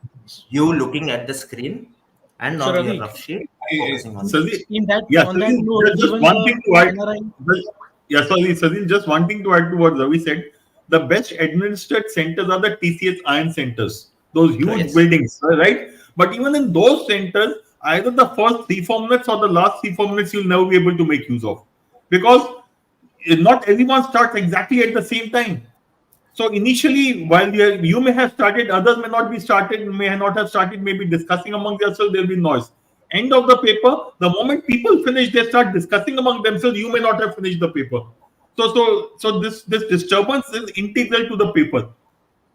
you looking at the screen and so not your Ravi, rough sheet, focusing on the Sajid, in that yeah, on that Sajid, note, just given one the thing to add. NRI, Yeah, sorry, Sajid, just one thing to add to what Ravi said. The best administered centers are the TCS iron centers, those huge yes. buildings, right? But even in those centers, either the first 3 4 minutes or the last 3 4 minutes, you'll never be able to make use of, because not everyone starts exactly at the same time. So initially, while you may have started, others may not be started, may not have started, maybe discussing among themselves, there'll be noise. End of the paper, the moment people finish, they start discussing among themselves, you may not have finished the paper. So this disturbance is integral to the paper.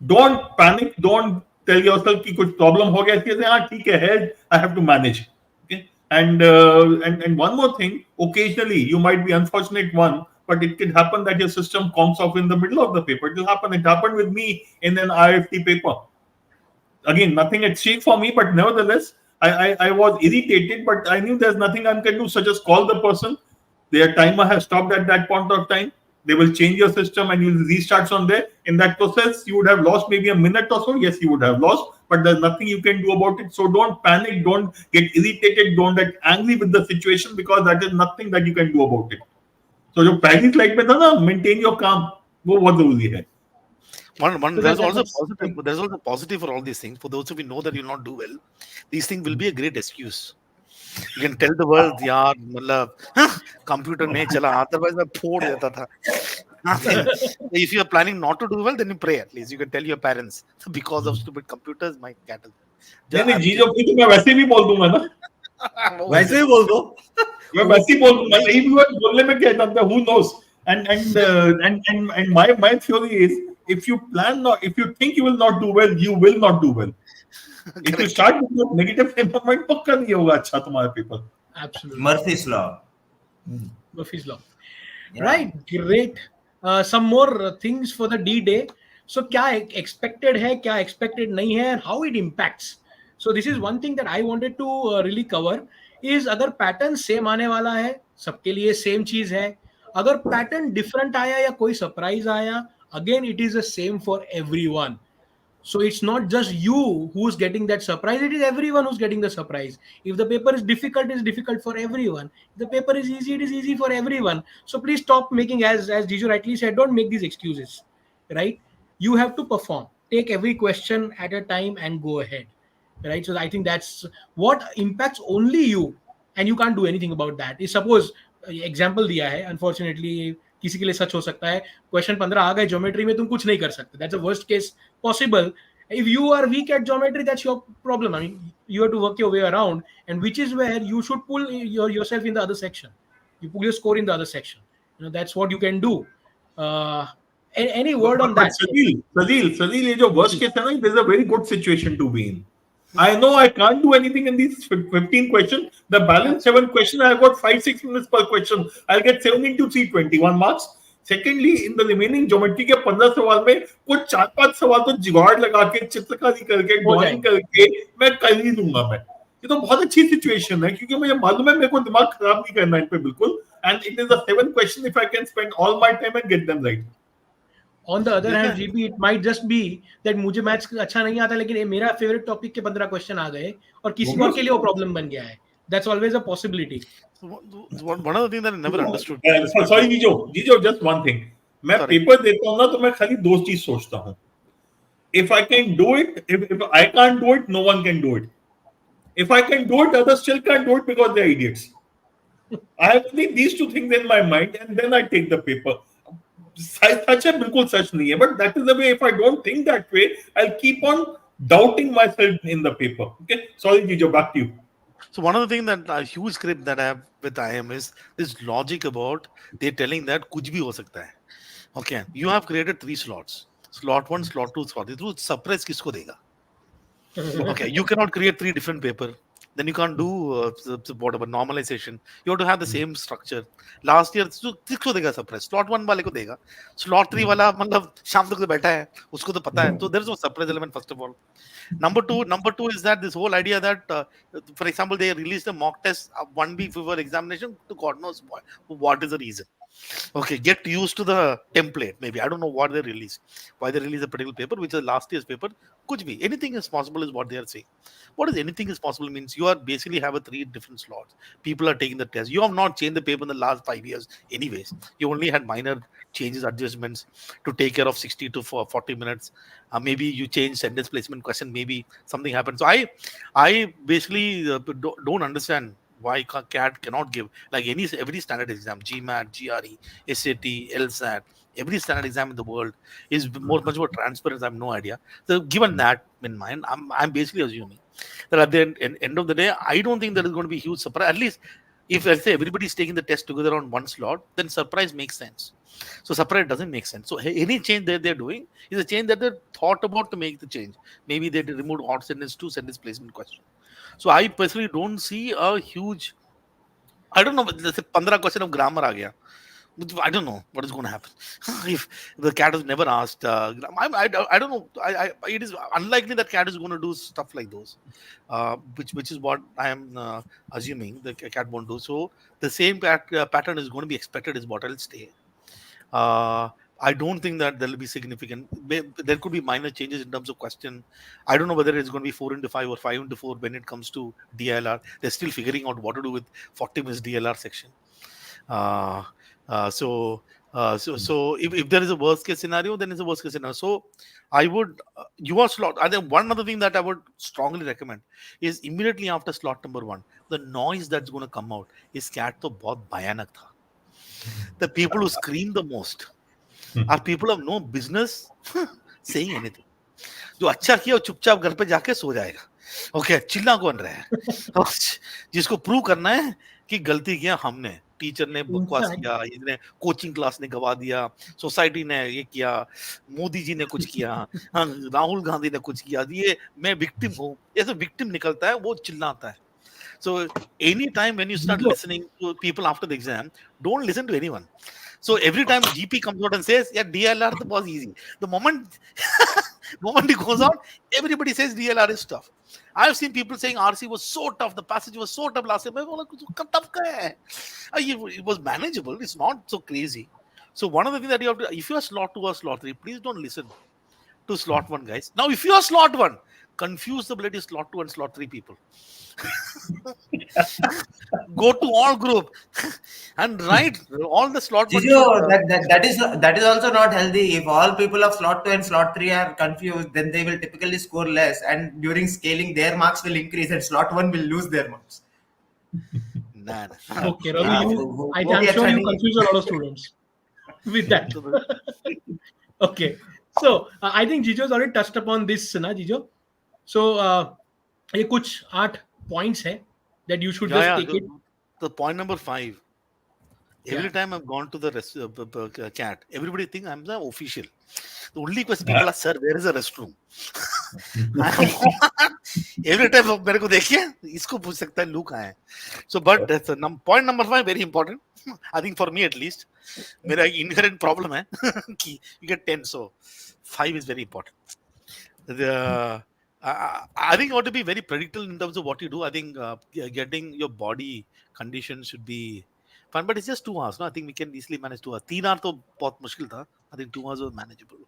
Don't panic, don't tell yourself कि कुछ problem हो गया, इसके हाँ ठीक है, I have to manage. Okay, and one more thing, occasionally you might be unfortunate one, but it can happen that your system comes off in the middle of the paper. It will happen. It happened with me in an IFT paper. Again, nothing at stake for me, but nevertheless, I was irritated, but I knew there's nothing I can do. So just call the person. Their timer has stopped at that point of time. They will change your system and you'll restart from there. In that process, you would have lost maybe a minute or so. Yes, you would have lost, but there's nothing you can do about it. So don't panic, don't get irritated, don't get angry with the situation, because that is nothing that you can do about it. So जो पहली slide में था ना, maintain your calm, वो बहुत जरूरी है. One, so there's that also was positive. There's also positive for all these things. For those of you know that you'll not do well, these things will be a great excuse. You can tell the world, यार मतलब computer नहीं चला, otherwise मैं फोड़ देता था. I mean, if you are planning not to do well, then you pray at least. You can tell your parents, because of stupid computers, my cattle. नहीं जीजो भाई तो मैं वैसे भी बोल दूंगा ना. वैसे ही बोल दो. मैं वैसे ही बोल दूंगा. नहीं भी बोलने में क्या जाता है? Who knows? And my theory is, if you plan not, if you think you will not do well, you will not do well. If you start with negative frame of mind, पक्का नहीं होगा अच्छा तुम्हारा paper. absolutely Murphy's law. Murphy's law. Yeah. Right, great. Some more things for the D day. So क्या expected है, क्या expected नहीं है, and how it impacts. So this is one thing that I wanted to really cover. is अगर pattern same आने वाला है, सबके लिए same चीज है. अगर pattern different आया या कोई surprise आया, again it is the same for everyone. So it's not just you who's getting that surprise, it is everyone who's getting the surprise. If the paper is difficult, it's difficult for everyone. If the paper is easy, it is easy for everyone. So please stop making, as Jiju rightly said, don't make these excuses, right? You have to perform. Take every question at a time and go ahead, right? So I think that's what impacts only you, and you can't do anything about that. Is suppose example दिया है, unfortunately किसी के लिए सच हो सकता है, question 15 आ गए geometry में, तुम कुछ नहीं कर सकते. That's a worst case possible. If you are weak at geometry, that's your problem. I mean, you have to work your way around, and which is where you should pull yourself in the other section. You pull your score in the other section. You know, that's what you can do. Any word on that? Salil, ये जो worst case है ना, there's a very good situation to be in. I know I can't do anything in these 15 questions. The balance 7 questions, I've got 5-6 minutes per question. I'll get 7 into 3, 21 marks. Secondly, in the remaining geometry के 15 सवाल में कुछ 4-5 सवाल तो जुगाड़ लगा के, चित्रकारी करके, ड्राइंग करके मैं कर ही दूंगा मैं. ये तो बहुत अच्छी सिचुएशन है, क्योंकि मुझे मालूम है मेरे को दिमाग खराब नहीं करना इन पे बिल्कुल. And it is a 7 question if I can spend all my time and get them right. On the other hand, GP, it might just be that मुझे मैथ्स अच्छा नहीं आता, लेकिन ये मेरा फेवरेट टॉपिक के 15 क्वेश्चन आ गए और किसी और के लिए वो प्रॉब्लम बन गया है. That's always a possibility. One of the things that I never understood. Sorry, Jijo, just one thing. मैं पेपर देता हूँ ना, तो मैं खाली 2 चीज सोचता हूँ. If I can do it, if I can't do it, no one can do it. If I can do it, others still can't do it because they're idiots. I have only these 2 things in my mind, and then I take the paper. सच है, बिल्कुल सच नहीं है, but that is the way. If I don't think that way, I'll keep on doubting myself in the paper. Okay, sorry, Jijo, back to you. So one of the things that a huge script that I have with IM is this logic about they're telling that कुछ भी हो सकता है. Okay, you have created 3 slots. Slot 1, slot 2, slot 3. तो surprise किसको देगा? Okay, you cannot create 3 different paper. then you can't do whatever normalization. You have to have the same structure. Last year तो किसको देगा surprise? Slot 1 वाले को देगा. Slot 3 वाला मतलब शाम तक तो बैठा है, उसको तो पता है. So there is no surprise element first of all. Number two is that this whole idea that, for example, they released a mock test 1 week before examination. To God knows what is the reason. Okay, get used to the template. Maybe I don't know what they released. Why they released a particular paper, which is last year's paper. Could be anything is possible, is what they are saying. What is anything is possible means you are basically have a 3 different slots. People are taking the test. You have not changed the paper in the last 5 years, anyways. You only had minor changes, adjustments to take care of 60 to 40 minutes. Maybe you change sentence placement question. Maybe something happened. So I basically don't understand why CAT cannot give like every standard exam, GMAT, GRE, SAT, LSAT, every standard exam in the world is much more transparent. I have no idea. So given that in mind, I'm basically assuming that at the end of the day, I don't think there is going to be huge surprise. At least if let's say everybody's taking the test together on one slot, then surprise makes sense. So surprise doesn't make sense. So any change that they're doing is a change that they thought about to make the change. Maybe they removed odd sentence to sentence placement question. So I personally don't see a huge. I don't know. Let's say 15 question of grammar आ गया. I don't know what is going to happen. If the cat has never asked, I don't know. It is unlikely that cat is going to do stuff like those, which is what I am assuming the cat won't do. So the same pattern is going to be expected, is what I'll stay. Uh, I don't think that there will be significant. There could be minor changes in terms of question. I don't know whether it's going to be 4 into 5 or 5 into 4 when it comes to DLR. They're still figuring out what to do with 40 minutes DLR section. Uh, so if there is a worst case scenario, then it's a worst case scenario. So I would your slot. I think one other thing that I would strongly recommend is immediately after slot number 1, the noise that's going to come out is cat to bahut bhayanak tha. The people who scream the most are people of no business saying anything. जो अच्छा किया वो चुपचाप घर पे जाके सो जाएगा. Okay, चिल्ला कौन रहा है? और जिसको प्रूव करना है कि गलती किया हमने, टीचर ने बकवास Infact, किया, इसने कोचिंग क्लास ने गवा दिया, सोसाइटी ने ये किया, मोदी जी ने कुछ किया, हाँ, राहुल गांधी ने कुछ किया, ये मैं विक्टिम हूँ. ऐसे विक्टिम निकलता है, वो चिल्लाता है. So anytime when you start Jijo, listening to people after the exam, don't listen to anyone. So every time GP comes out and says, "Yeah, DLR was easy," the moment he goes out, everybody says DLR is tough. I've seen people saying RC was so tough, the passage was so tough last time. Tough ka hai? It was manageable. It's not so crazy. So one of the things that you have to, if you are slot 2 or slot 3, please don't listen to slot 1 guys. Now, if you are slot 1, confuse the bloody slot 2 and slot 3 people. Go to all group and write all the slot 1 Jijo, should, that is also not healthy. If all people of slot 2 and slot 3 are confused, then they will typically score less, and during scaling, their marks will increase, and slot 1 will lose their marks. nah. okay, Ravi, वो I'm भी sure अच्छा you नहीं है. confuse a lot of students with that. Okay, so I think Jijo's already touched upon this, na Jijo. So ये कुछ 8 points है that you should just Yeah, take it. the point number 5. Every Yeah. time I've gone to the cat, everybody think I'm the official. The only question people ask, sir, where is the restroom? Every time मेरे को देखिए, इसको पूछ सकता है, लू कहाँ है? So, but that's point number 5, very important. I think for me at least, मेरा inherent problem है कि you get 10, so 5 is very important. I think you ought to be very predictable in terms of what you do. I think getting your body condition should be fun, but it's just 2 hours. No, I think we can easily manage 2 hours. 3 hours तो बहुत मुश्किल था. I think 2 hours was manageable.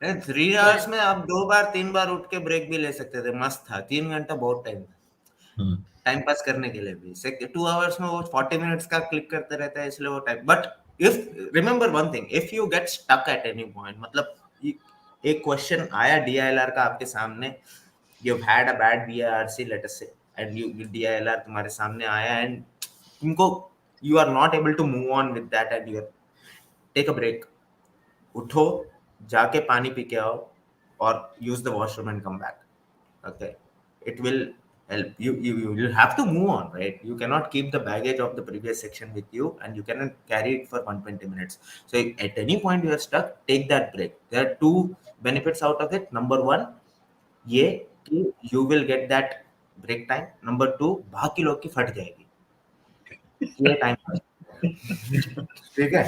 3 hours में आप 2 बार 3 बार उठ के break भी ले सकते थे. मस्त था. 3 घंटा बहुत टाइम था. टाइम पास करने के लिए भी. 2 hours में वो 40 minutes का क्लिक करते रहता है, इसलिए वो time. But if remember one thing, if you get stuck at any point, मतलब एक क्वेश्चन आया DILR का आपके सामने, you've had a bad BRC, let us say, and you DILR तुम्हारे सामने आया, and तुमको you are not able to move on with that, and you take a break. उठो, जाके पानी पी के आओ, or use the washroom and come back. Okay, it will help. You have to move on, right? You cannot keep the baggage of the previous section with you, and you cannot carry it for 120 minutes. So at any point you are stuck, take that break. There are 2 benefits out of it. Number 1, ये कि you will get that break time, number 2 बाकी लोग की फट जाएगी, ये time ठीक है।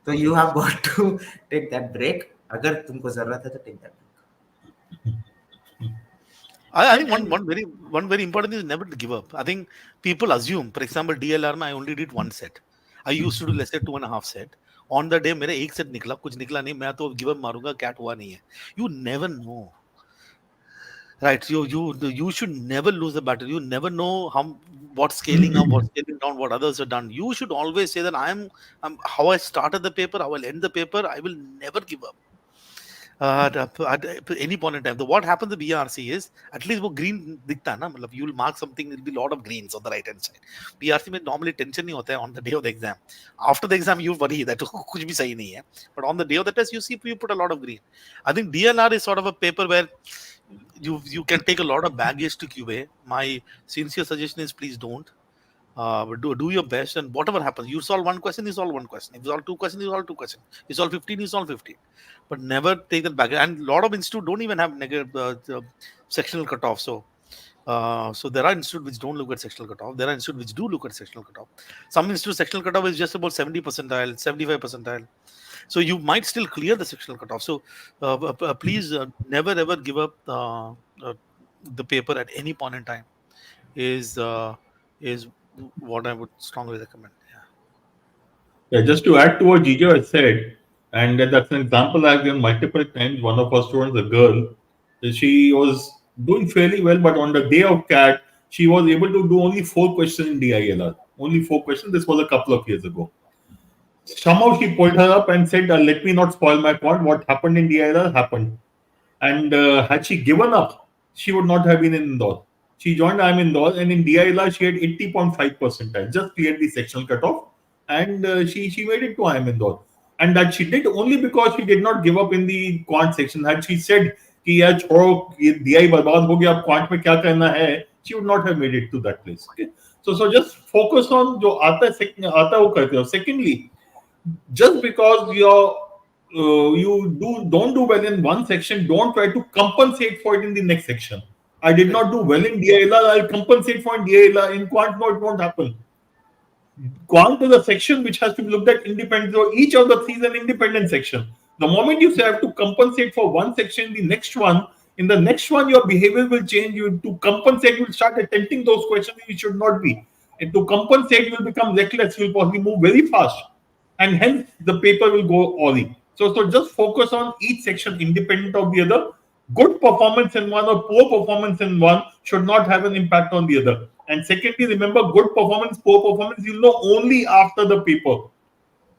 तो you have got to take that break, अगर तुमको जरूरत है तो take that break. I think And one very important thing is never to give up. I think people assume, for example, DLR में I only did one set. I used to do let's say 2.5 set. On the day मेरा एक set निकला, कुछ निकला नहीं, मैं तो give up मारूंगा, cat हुआ नहीं है. You never know, right? You should never lose the battle. You never know what scaling up, what scaling down, what others have done. You should always say that I'm how I started the paper, how I'll end the paper. I will never give up. At any point in time. What happens with BRC is at least वो green दिखता है ना, मतलब you will mark something, there will be a lot of greens on the right hand side. BRC में normally tension नहीं होता है on the day of the exam. After the exam you worry that कुछ भी सही नहीं है. But on the day of the test you see you put a lot of green. I think DLR is sort of a paper where you can take a lot of baggage to QA. My sincere suggestion is please don't. But do your best, and whatever happens, you solve one question, you solve one question. If you solve two questions, you solve two questions. You solve 15, you solve 15. But never take that back. And a lot of institutes don't even have negative sectional cutoff. So there are institutes which don't look at sectional cutoff. There are institutes which do look at sectional cutoff. Some institutes sectional cutoff is just about 70 percentile, 75 percentile. So you might still clear the sectional cutoff. So please never ever give up the paper at any point in time. Is what I would strongly recommend. Yeah, just to add to what Gigi has said, and that's an example I've given multiple times. One of our students, a girl, she was doing fairly well, but on the day of CAT, she was able to do only 4 questions in DILR. Only 4 questions. This was a couple of years ago. Somehow she pulled her up and said, "Let me not spoil my point. What happened in DILR happened." And had she given up, she would not have been in Indore. She joined IIM Indore, and in DILR she had 80.5 percentile, just cleared the sectional cutoff, and she made it to IIM Indore. And that she did only because she did not give up in the quant section. Had she said कि यार छोड़ो ये DI बर्बाद हो गया अब quant में क्या करना है, she would not have made it to that place. Okay? So just focus on जो आता है वो करते हो. Secondly, just because you don't do well in one section, don't try to compensate for it in the next section. I did not do well in DILR, I'll compensate for in DILR. In quant, no, it won't happen. Quant is a section which has to be looked at independently. So each of the three is an independent section. The moment you say I have to compensate for one section, in the next one, your behavior will change. You to compensate, you will start attempting those questions you should not be. And to compensate, you will become reckless. You will possibly move very fast, and hence the paper will go awry. So just focus on each section independent of the other. Good performance in one or poor performance in one should not have an impact on the other. And secondly, remember, good performance, poor performance, you'll know only after the paper.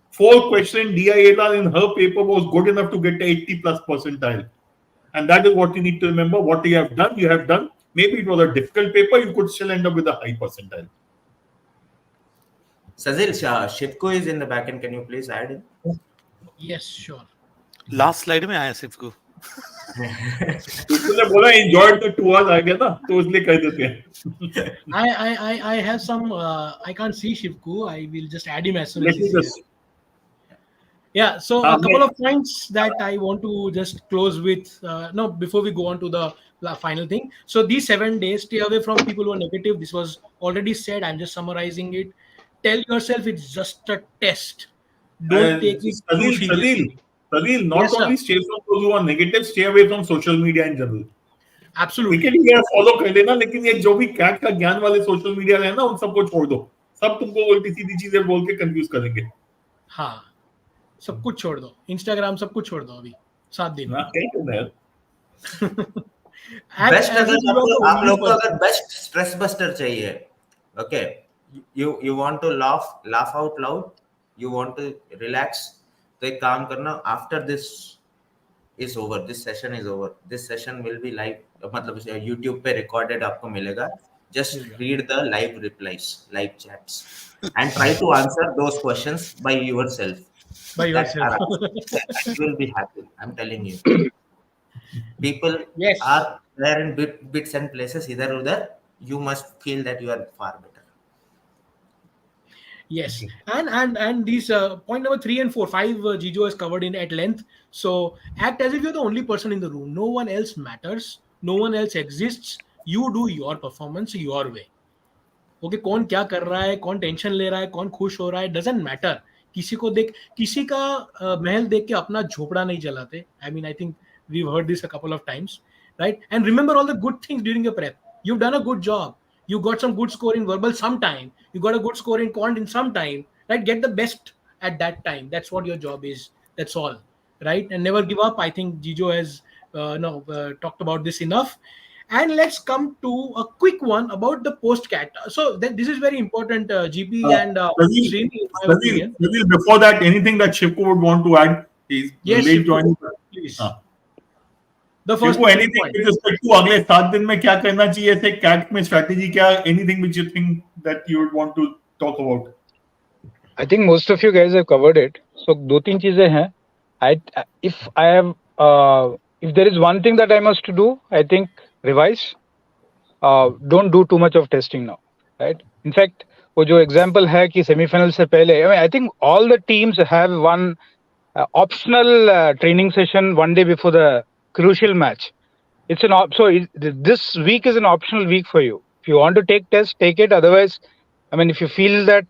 4 question DILR in her paper was good enough to get 80 plus percentile. And that is what you need to remember. What you have done. Maybe it was a difficult paper, you could still end up with a high percentile. Sazil, Shivko is in the back end. Can you please add in? yes, sure. Last slide में आया सिर्फ को. तूने बोला enjoyed the 2 hours आ गया ना तो इसलिए कह देते हैं. I have some. I can't see Shivku. I will just add him as soon as Let me he's here. just Yeah, so a couple of points that I want to just close with. No, before we go on to the final thing. So these 7 days, stay away from people who are negative. This was already said. I'm just summarizing it. Tell yourself it's just a test. Don't take it too seriously. Sadil, not Yes, sir. only stay from those who are negative, stay away from social media in general. Absolutely. Weekend ये follow कर लेना, लेकिन ये जो भी cat का ज्ञान वाले सोशल मीडिया है ना उन सबको छोड़ दो. सब तुमको उल्टी सीधी चीजें बोल के कंफ्यूज करेंगे. हाँ, सब कुछ छोड़ दो. इंस्टाग्राम सब कुछ छोड़ दो अभी 7 दिन. ना क्या करना है. बेस्ट अगर आप लोग को अगर बेस्ट स्ट्रेस बस्टर चाहिए, okay, you want to laugh out loud, you want to relax, तो एक काम करना, after this is over, this session is over, this session will be live, मतलब YouTube पे recorded आपको मिलेगा. Just read the live replies, live chats, and try to answer those questions by yourself. You will be happy. I'm telling you. People are there in bits and places, either or there. You must feel that you are far better. Yes, and these point number 3 and 4, 5, Jijo has covered in at length. So act as if you're the only person in the room. No one else matters. No one else exists. You do your performance your way. Okay, कौन क्या कर रहा है, कौन tension ले रहा है, कौन खुश हो रहा है, डजेंट मैटर. किसी का महल देख के अपना झोपड़ा नहीं जलाते. I mean, I think we heard this a couple of times, right? And remember all the good things during your prep. You done a good job. You got some good score in verbal sometime. You got a good score in quant in some time. Right? Get the best at that time. That's what your job is. That's all. Right? And never give up. I think Jijo has talked about this enough. And let's come to a quick one about the postcat. So this is very important, GP and Praveen, Srini, in my Praveen, opinion. Praveen, before that, anything that Shivku would want to add? He's Yes, late Shivku, joining. please. हाँ. The first Shivku, anything point. with respect to अगले 7 दिन में क्या करना चाहिए ऐसे CAT में strategy क्या? Anything which you think that you would want to talk about? I think most of you guys have covered it. So दो तीन चीजें हैं. If I have if there is one thing that I must do, I think revise. Don't do too much of testing now, right? In fact, वो जो example है कि semi-final से पहले, I mean, I think all the teams have one optional training session one day before the crucial match. It's this week is an optional week for you. If you want to take test, take it. Otherwise, I mean, if you feel that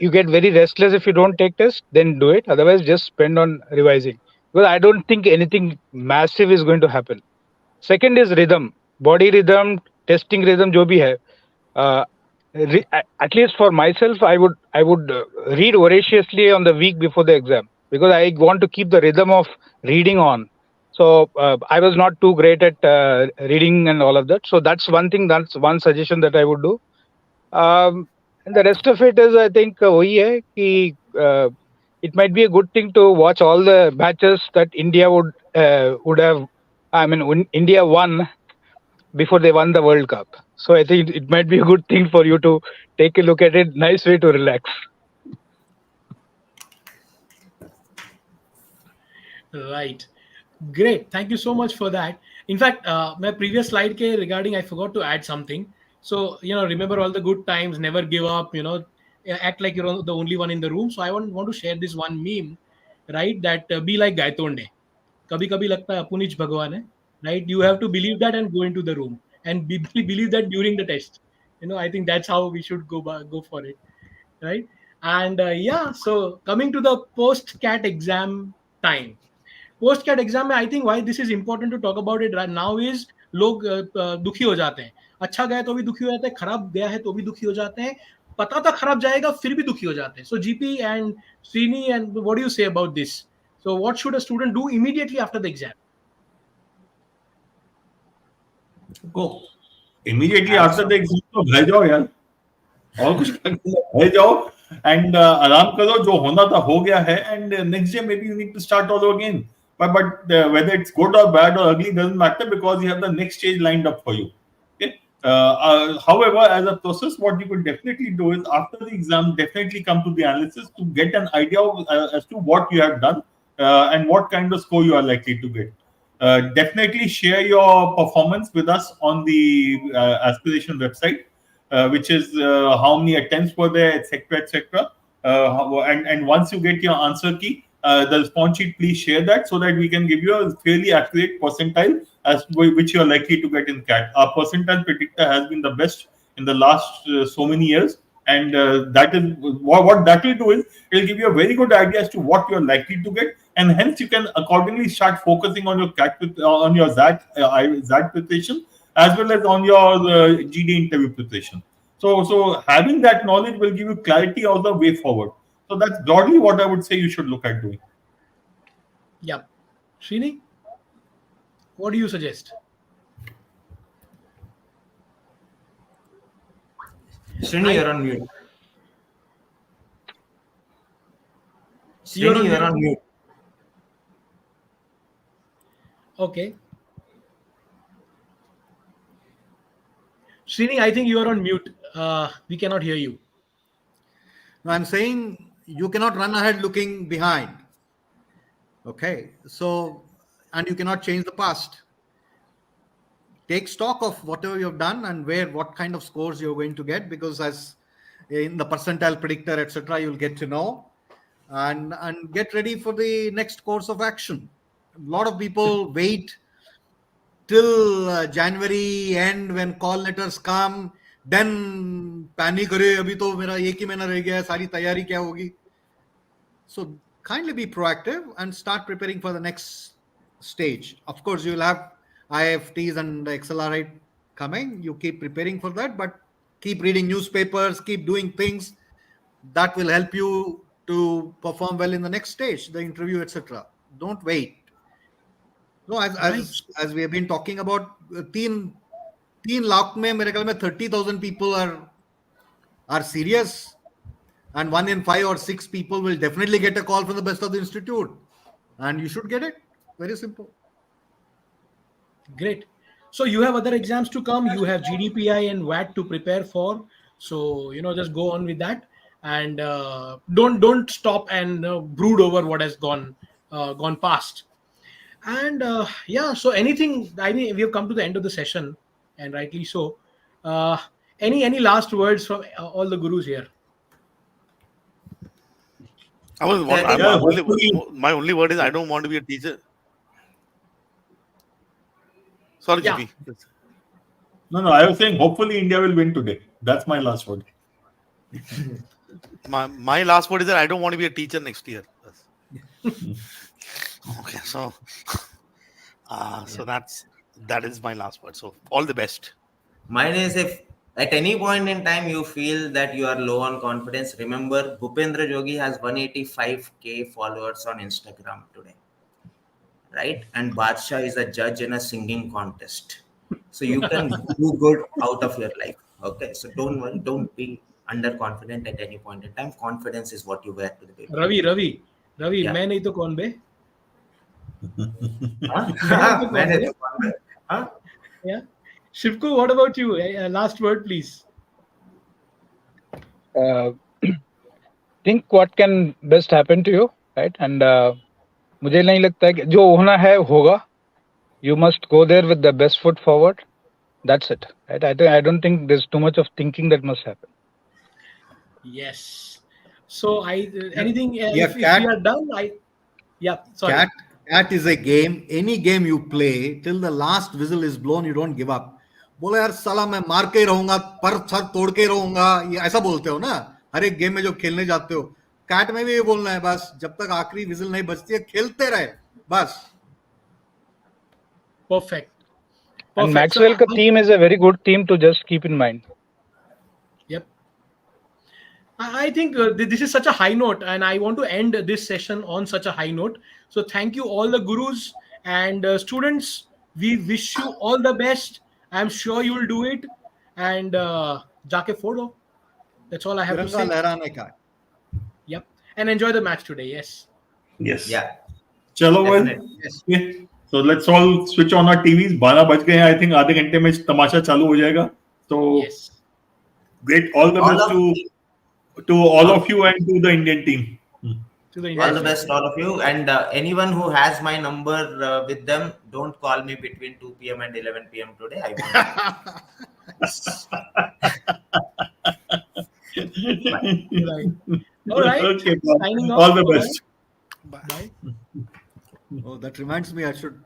you get very restless if you don't take test, then do it. Otherwise, just spend on revising. Because I don't think anything massive is going to happen. Second is rhythm, body rhythm, testing rhythm, जो भी है. At least for myself, I would read voraciously on the week before the exam because I want to keep the rhythm of reading on. So I was not too great at reading and all of that. So that's one thing. That's one suggestion that I would do. And the rest of it is, I think, वही है कि it might be a good thing to watch all the matches that India would have. I mean, when India won before they won the World Cup. So I think it might be a good thing for you to take a look at it. Nice way to relax. Right. Great. Thank you so much for that. In fact, my previous slide ke regarding, I forgot to add something. So, remember all the good times, never give up, act like you're the only one in the room. So I want to share this one meme, right? That be like Gaitonde. कभी कभी लगता है अपुनिच भगवान है, right? You have to believe that and go into the room and believe that during the test. I think that's how we should go for it, right? And yeah, so coming to the post cat exam time. Post CAT exam में I think why this is important to talk about it now is लोग दुखी हो जाते हैं. अच्छा गया तो भी दुखी हो जाते हैं, खराब गया है तो भी दुखी हो जाते हैं, पता था खराब जाएगा फिर भी दुखी हो जाते हैं. So GP and Srini and what do you say about this? So what should a student do immediately after the exam? Go immediately after the exam तो घर जाओ यार, और कुछ घर जाओ and आराम करो. जो होना था हो गया है, and next day maybe you need to start all over again. But whether it's good or bad or ugly doesn't matter because you have the next stage lined up for you. Okay. However, as a process, what you could definitely do is after the exam, definitely come to the analysis to get an idea of, as to what you have done and what kind of score you are likely to get. Definitely share your performance with us on the aspiration website, which is how many attempts were there, etc., etc. And once you get your answer key, the response sheet, please share that so that we can give you a fairly accurate percentile as to which you are likely to get in CAT. Our percentile predictor has been the best in the last so many years, and that is what that will do is it will give you a very good idea as to what you are likely to get, and hence you can accordingly start focusing on your CAT on your ZAT preparation as well as on your GD interview preparation. So having that knowledge will give you clarity of the way forward. So that's broadly what I would say you should look at doing. Yeah. Srini, what do you suggest? Srini, you're on mute. Srini, you're on mute. Okay. Srini, I think you are on mute. We cannot hear you. No, I'm saying you cannot run ahead looking behind. Okay. So, and you cannot change the past. Take stock of whatever you've done and what kind of scores you're going to get, because as in the percentile predictor, etc., you'll get to know and get ready for the next course of action. A lot of people wait till January end when call letters come, then panic अरे अभी तो मेरा एक ही महीना रह गया है, सारी तैयारी क्या होगी? So kindly be proactive and start preparing for the next stage. Of course, you will have IFTs and XLRI coming. You keep preparing for that, but keep reading newspapers, keep doing things that will help you to perform well in the next stage, the interview, etc. Don't wait. No, Right. as we have been talking about, 3 lakh में मेरे ख्याल में 30,000 people are serious, and 1 in 5 or 6 people will definitely get a call from the best of the institute, and you should get it. Very simple. Great. So you have other exams to come. You have GDPI and VAT to prepare for. So just go on with that, and don't stop and brood over what has gone past. And yeah, so anything. I mean, we have come to the end of the session, and rightly so. Uh, any last words from all the gurus here? I was Yeah, I think- my only word is I don't want to be a teacher. Sorry, Yeah. GP. No, I was saying hopefully India will win today. That's my last word. My last word is that I don't want to be a teacher next year. Okay, so that is my last word. So all the best. Mine is, if at any point in time you feel that you are low on confidence, remember Bhupendra Jogi has 185k followers on Instagram today, right? And Badshah is a judge in a singing contest. So you can do good out of your life. Okay, so don't worry, don't be underconfident at any point in time. Confidence is what you wear to the paper. Ravi, Yeah. मैं नहीं तो कौन बे? Huh? Huh? Yeah. Shivku, what about you? Last word, please. Think what can best happen to you, right? And मुझे नहीं लगता है कि जो होना है होगा. You must go there with the best foot forward. That's it, right? I don't think there's too much of thinking that must happen. Yes. So anything Yeah, if we Cat. are done, sorry. Cat is a game. Any game you play till the last whistle is blown, you don't give up. बोले यार साला मैं मार के ही रहूंगा, पर sir तोड़ के ही रहूंगा, ये ऐसा बोलते हो ना हर एक गेम में जो खेलने जाते हो. कैट में भी ये बोलना है, बस जब तक आखिरी विजिल नहीं बजती है खेलते रहे बस. Perfect. And So, Maxwell ka team is a very good team to just keep in mind. Yep. I think this is such a high note, and I want to end this session on such a high note. So thank you all the gurus and students. We wish you all the best. I'm sure you will do it. And jaake photo. That's all I have to तिरंगा say. लहराने का. Yep. And enjoy the match today. Yes. Yes. Yeah. चलो well. Definitely. Okay. So let's all switch on our TVs. 12 बज गए हैं. I think आधे घंटे में तमाशा चालू हो जाएगा. So Yes. great. All the best to all of you and to the Indian team. To the All the Indians. best, all of you. And anyone who has my number with them, don't call me between 2 p.m. and 11 p.m. today. I won't. Right. All right. Okay. Signing off. All the All best. right. Bye. Oh, that reminds me, I should